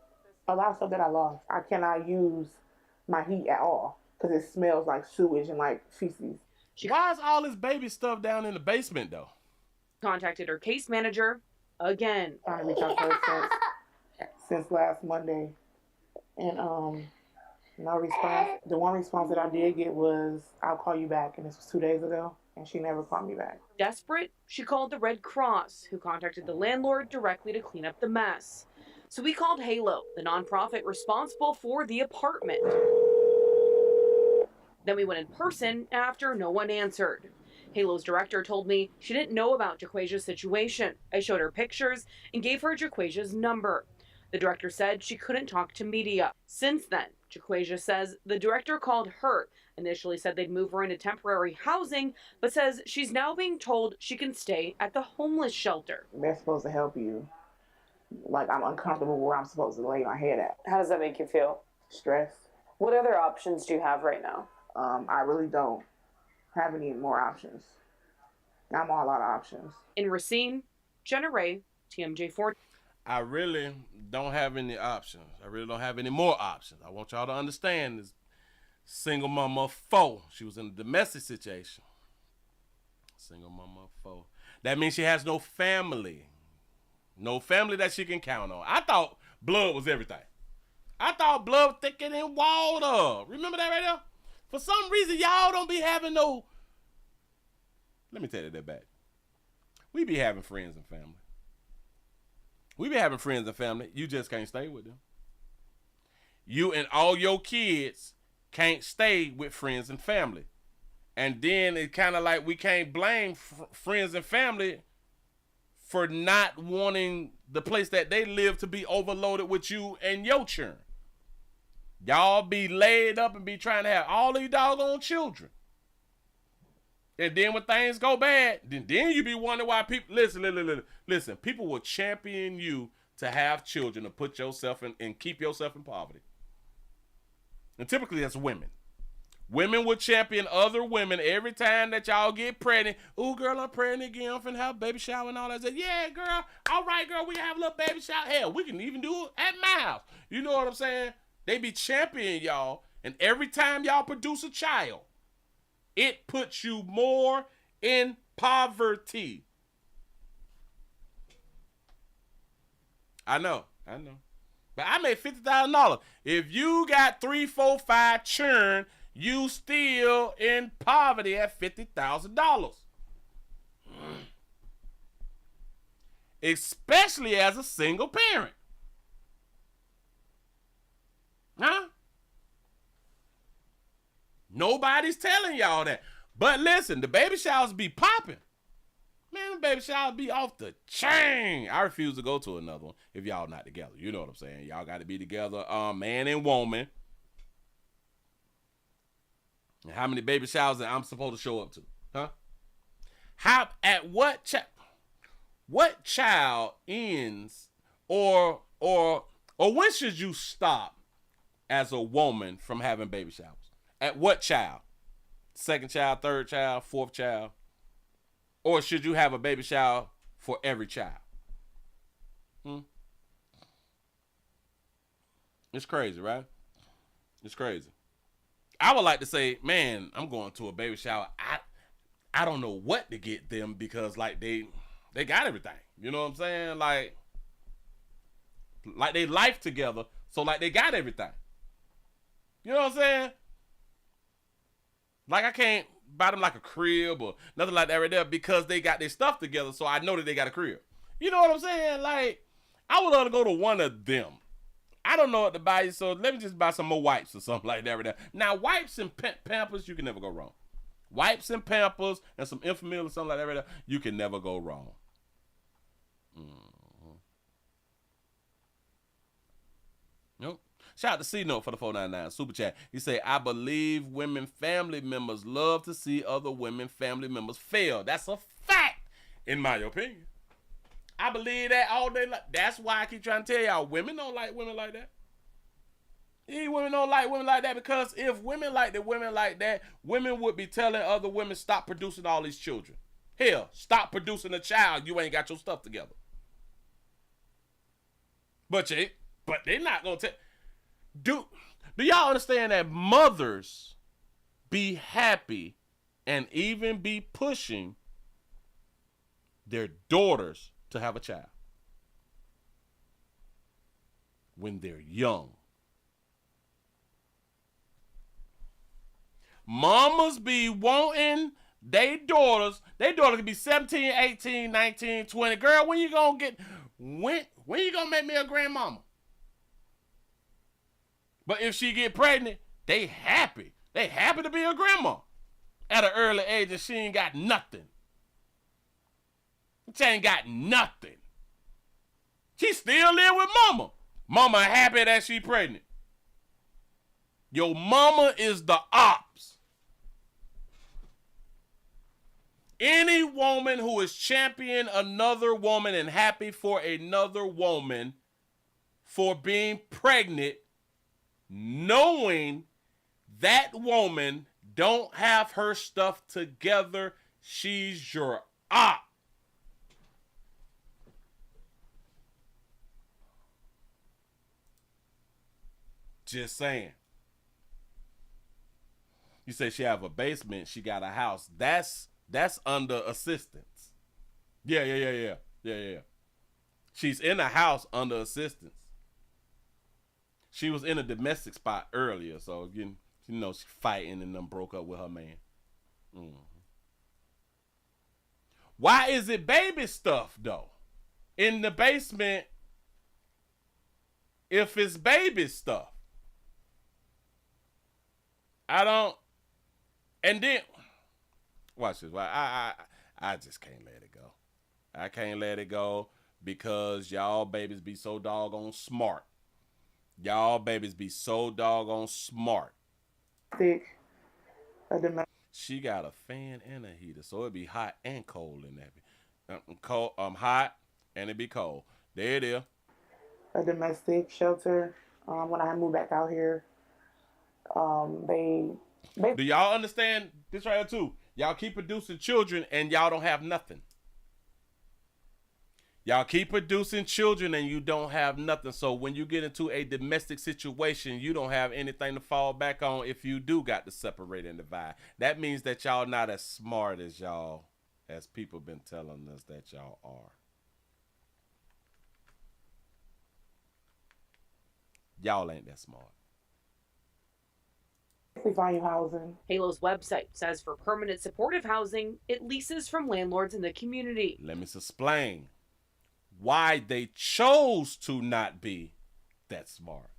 a lot of stuff that I lost. I cannot use my heat at all because it smells like sewage and like feces. Why is all this baby stuff down in the basement though? Contacted her case manager again. Trying to reach out to her since last Monday, and no response. The one response that I did get was, "I'll call you back," and this was 2 days ago, and she never called me back. Desperate, she called the Red Cross, who contacted the landlord directly to clean up the mess. So we called Halo, the nonprofit responsible for the apartment. Then we went in person after no one answered. Halo's director told me she didn't know about Jaquisha's situation. I showed her pictures and gave her Jaquisha's number. The director said she couldn't talk to media. Since then, Jaquisha says the director called her, initially said they'd move her into temporary housing, but says she's now being told she can stay at the homeless shelter. They're supposed to help you. Like, I'm uncomfortable where I'm supposed to lay my head at. How does that make you feel? Stressed. What other options do you have right now? I really don't have any more options. I'm all out of options. In Racine, Jenna Ray, TMJ4. I really don't have any options. I really don't have any more options. I want y'all to understand this single mama 4. She was in a domestic situation. Single mama 4. That means she has no family. No family that she can count on. I thought blood was everything. I thought blood was thicker than water. Remember that right there? For some reason, y'all don't be having no... Let me take that back. We be having friends and family. We be having friends and family. You just can't stay with them. You and all your kids can't stay with friends and family. And then it's kind of like we can't blame friends and family for not wanting the place that they live to be overloaded with you and your children. Y'all be laid up and be trying to have all these doggone children. And then when things go bad, then you be wondering why people... Listen. People will champion you to have children, to put yourself in and keep yourself in poverty. And typically that's women. Women will champion other women every time that y'all get pregnant. Ooh, girl, I'm pregnant again. I'm finna have a baby shower and all that. I said, yeah, girl. All right, girl, we can have a little baby shower. Hell, we can even do it at my house. You know what I'm saying? They be championing y'all. And every time y'all produce a child, it puts you more in poverty. I know. But I made $50,000. If you got 3, 4, 5 churn, you still in poverty at $50,000. Especially as a single parent. Huh? Nobody's telling y'all that. But listen, the baby showers be popping. Man, the baby shower be off the chain. I refuse to go to another one if y'all not together. You know what I'm saying? Y'all got to be together, man and woman. And how many baby showers that I'm supposed to show up to? Huh? What child ends or when should you stop as a woman from having baby showers? At what child? Second child, third child, fourth child? Or should you have a baby shower for every child? It's crazy, right? It's crazy. I would like to say, man, I'm going to a baby shower. I don't know what to get them because like they got everything. You know what I'm saying? Like they life together, so like they got everything. You know what I'm saying? Like I can't buy them like a crib or nothing like that right there because they got their stuff together, so I know that they got a crib. You know what I'm saying? Like I would love to go to one of them. I don't know what to buy you, so let me just buy some more wipes or something like that right there. Now wipes and Pampers, you can never go wrong. Wipes and Pampers and some Enfamil or something like that right there, you can never go wrong. Nope. Shout out to C-Note for the 499 super chat. He say, I believe women family members love to see other women family members fail. That's a fact, in my opinion. I believe that all day. That's why I keep trying to tell y'all, women don't like women like that. Women don't like women like that because if women like the women like that, women would be telling other women, stop producing all these children. Hell, stop producing a child. You ain't got your stuff together. But they're not going to tell. Do y'all understand that mothers be happy and even be pushing their daughters to have a child when they're young? Mamas be wanting their daughters can be 17, 18, 19, 20. Girl, when you gonna make me a grandmama? But if she get pregnant, they happy. They happy to be a grandma at an early age and she ain't got nothing. She ain't got nothing. She still live with mama. Mama happy that she pregnant. Your mama is the ops. Any woman who is championing another woman and happy for another woman for being pregnant, knowing that woman don't have her stuff together, she's your op. Just saying. You say she have a basement, she got a house. That's under assistance. Yeah. She's in a house under assistance. She was in a domestic spot earlier, so she's fighting and then broke up with her man. Why is it baby stuff though? In the basement, if it's baby stuff. I don't. And then, watch this. I just can't let it go. I can't let it go because y'all babies be so doggone smart. Y'all babies be so doggone smart. She got a fan and a heater, so it'd be hot and cold in that. Hot and it'd be cold. There it is. A domestic shelter. When I moved back out here, Do y'all understand this right here too? Y'all keep producing children and y'all don't have nothing. Y'all keep producing children and you don't have nothing. So when you get into a domestic situation, you don't have anything to fall back on if you do got to separate and divide. That means that y'all not as smart as people been telling us that y'all are. Y'all ain't that smart. Find you housing. Halo's website says for permanent supportive housing, it leases from landlords in the community. Let me explain why they chose to not be that smart.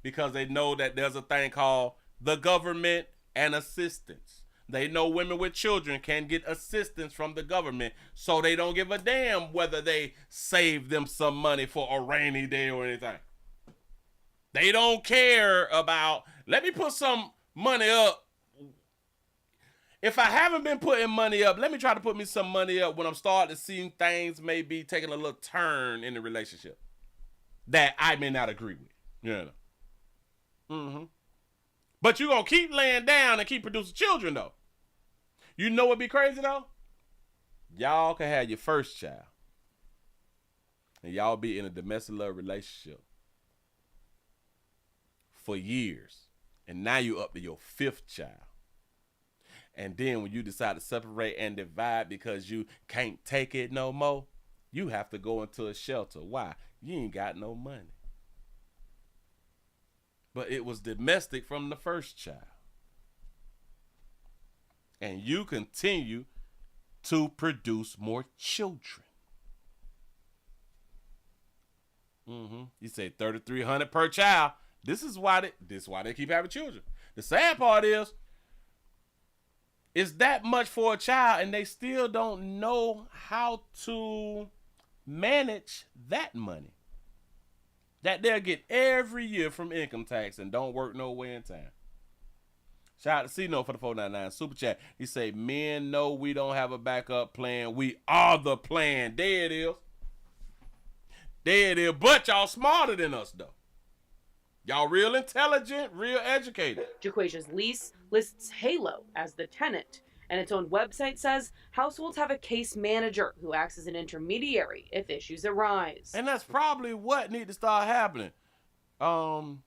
Because they know that there's a thing called the government and assistance. They know women with children can get assistance from the government, so they don't give a damn whether they save them some money for a rainy day or anything. They don't care about, let me put some money up. If I haven't been putting money up, let me try to put me some money up when I'm starting to see things may be taking a little turn in the relationship that I may not agree with. You know? But you're going to keep laying down and keep producing children, though. You know what'd be crazy, though? Y'all can have your first child. And y'all be in a domestic love relationship for years. And now you up to your 5th child. And then when you decide to separate and divide because you can't take it no more, you have to go into a shelter. Why? You ain't got no money. But it was domestic from the first child. And you continue to produce more children. You say 3,300 per child. This is why they keep having children. The sad part is, it's that much for a child, and they still don't know how to manage that money that they'll get every year from income tax and don't work nowhere in time. Shout out to C-No for the 499 super chat. He say, men know we don't have a backup plan. We are the plan. There it is. There it is. But y'all smarter than us, though. Y'all real intelligent, real educated. Jaquasia's lease lists Halo as the tenant, and its own website says households have a case manager who acts as an intermediary if issues arise. And that's probably what need to start happening. You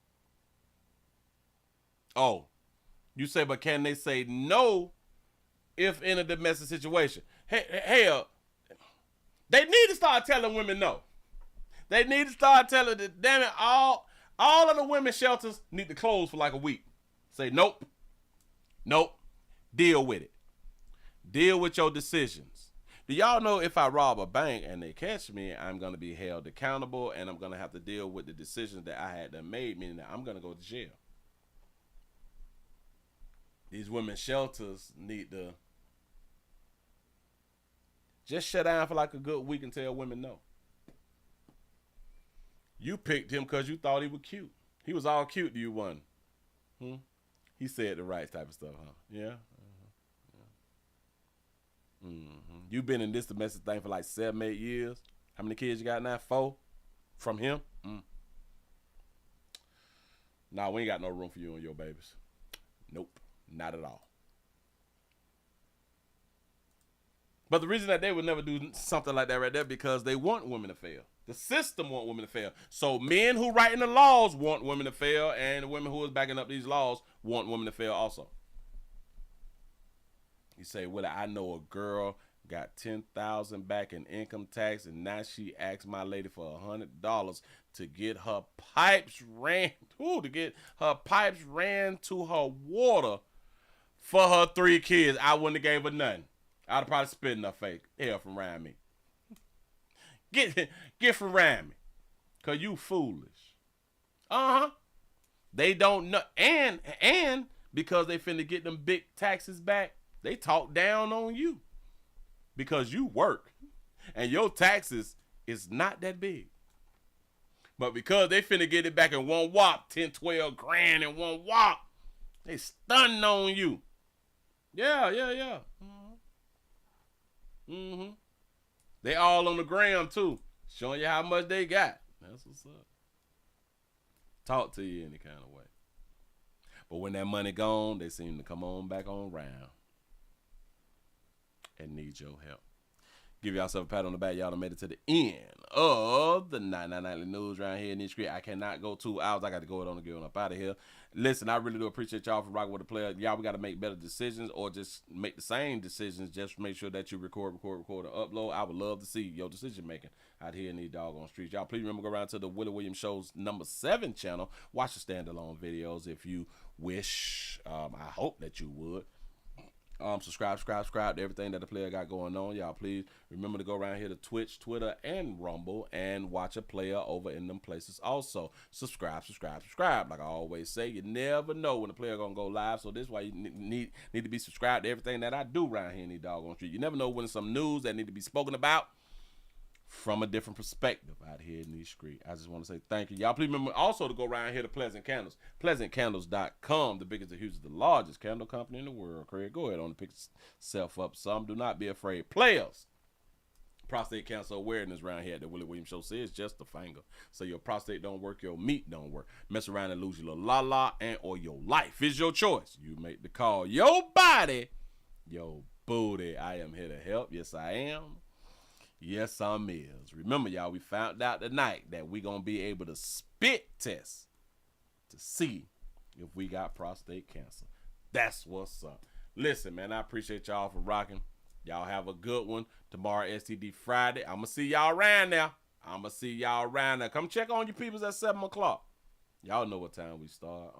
say, but can they say no if in a domestic situation? Hell, they need to start telling women no. They need to start telling them, damn it, all of the women's shelters need to close for like a week. Say, nope, deal with it. Deal with your decisions. Do y'all know if I rob a bank and they catch me, I'm going to be held accountable and I'm going to have to deal with the decisions that I had done made, meaning that I'm going to go to jail. These women's shelters need to just shut down for like a good week and tell women no. You picked him because you thought he was cute. He was all cute to you, wasn't he? He said the right type of stuff, huh? Yeah? You've been in this domestic thing for like 7-8 years. How many kids you got now? 4? From him? Nah, we ain't got no room for you and your babies. Nope, not at all. But the reason that they would never do something like that right there because they want women to fail. The system want women to fail. So men who writing the laws want women to fail, and the women who is backing up these laws want women to fail also. You say, Willie, I know a girl got $10,000 back in income tax, and now she asked my lady for $100 to get her pipes ran to her water for her 3 kids. I wouldn't have gave her nothing. I'd have probably spit in her face. Hell from around me. Get from around me. Cause you foolish. They don't know, and because they finna get them big taxes back, they talk down on you. Because you work. And your taxes is not that big. But because they finna get it back in one whop, 10, 12 grand in one whop, they stunning on you. Yeah. They all on the gram too, showing you how much they got. That's what's up. Talk to you any kind of way. But when that money gone, they seem to come on back on round and need your help. Give yourself a pat on the back. Y'all done made it to the end of the 999 news around here in this street. I cannot go 2 hours. I got to go on and get on up out of here. Listen, I really do appreciate y'all for rocking with the player. Y'all, we got to make better decisions or just make the same decisions. Just make sure that you record, and upload. I would love to see your decision making out here in these doggone streets. Y'all, please remember to go around to the Willie Williams Show's #7 channel. Watch the standalone videos if you wish. I hope that you would. Subscribe to everything that the player got going on. Y'all please remember to go around here to Twitch, Twitter, and Rumble and watch a player over in them places also. Subscribe. Like I always say, you never know when the player gonna go live, so this is why you need to be subscribed to everything that I do around here in these doggone street. You never know when some news that need to be spoken about from a different perspective out here in these streets. I just want to say thank you. Y'all please remember also to go around here to Pleasant Candles. PleasantCandles.com, the biggest, the hugest, the largest candle company in the world. Craig, go ahead on and pick yourself up some. Do not be afraid. Players, prostate cancer awareness around here at the Willie Williams Show says just a finger. So your prostate don't work, your meat don't work. Mess around and lose your little la-la and or your life. It's your choice. You make the call. Your body, your booty. I am here to help. Yes, I am. Yes, I'm is. Remember, y'all, we found out tonight that we going to be able to spit test to see if we got prostate cancer. That's what's up. Listen, man, I appreciate y'all for rocking. Y'all have a good one. Tomorrow, STD Friday. I'm going to see y'all around now. Come check on your peoples at 7 o'clock. Y'all know what time we start.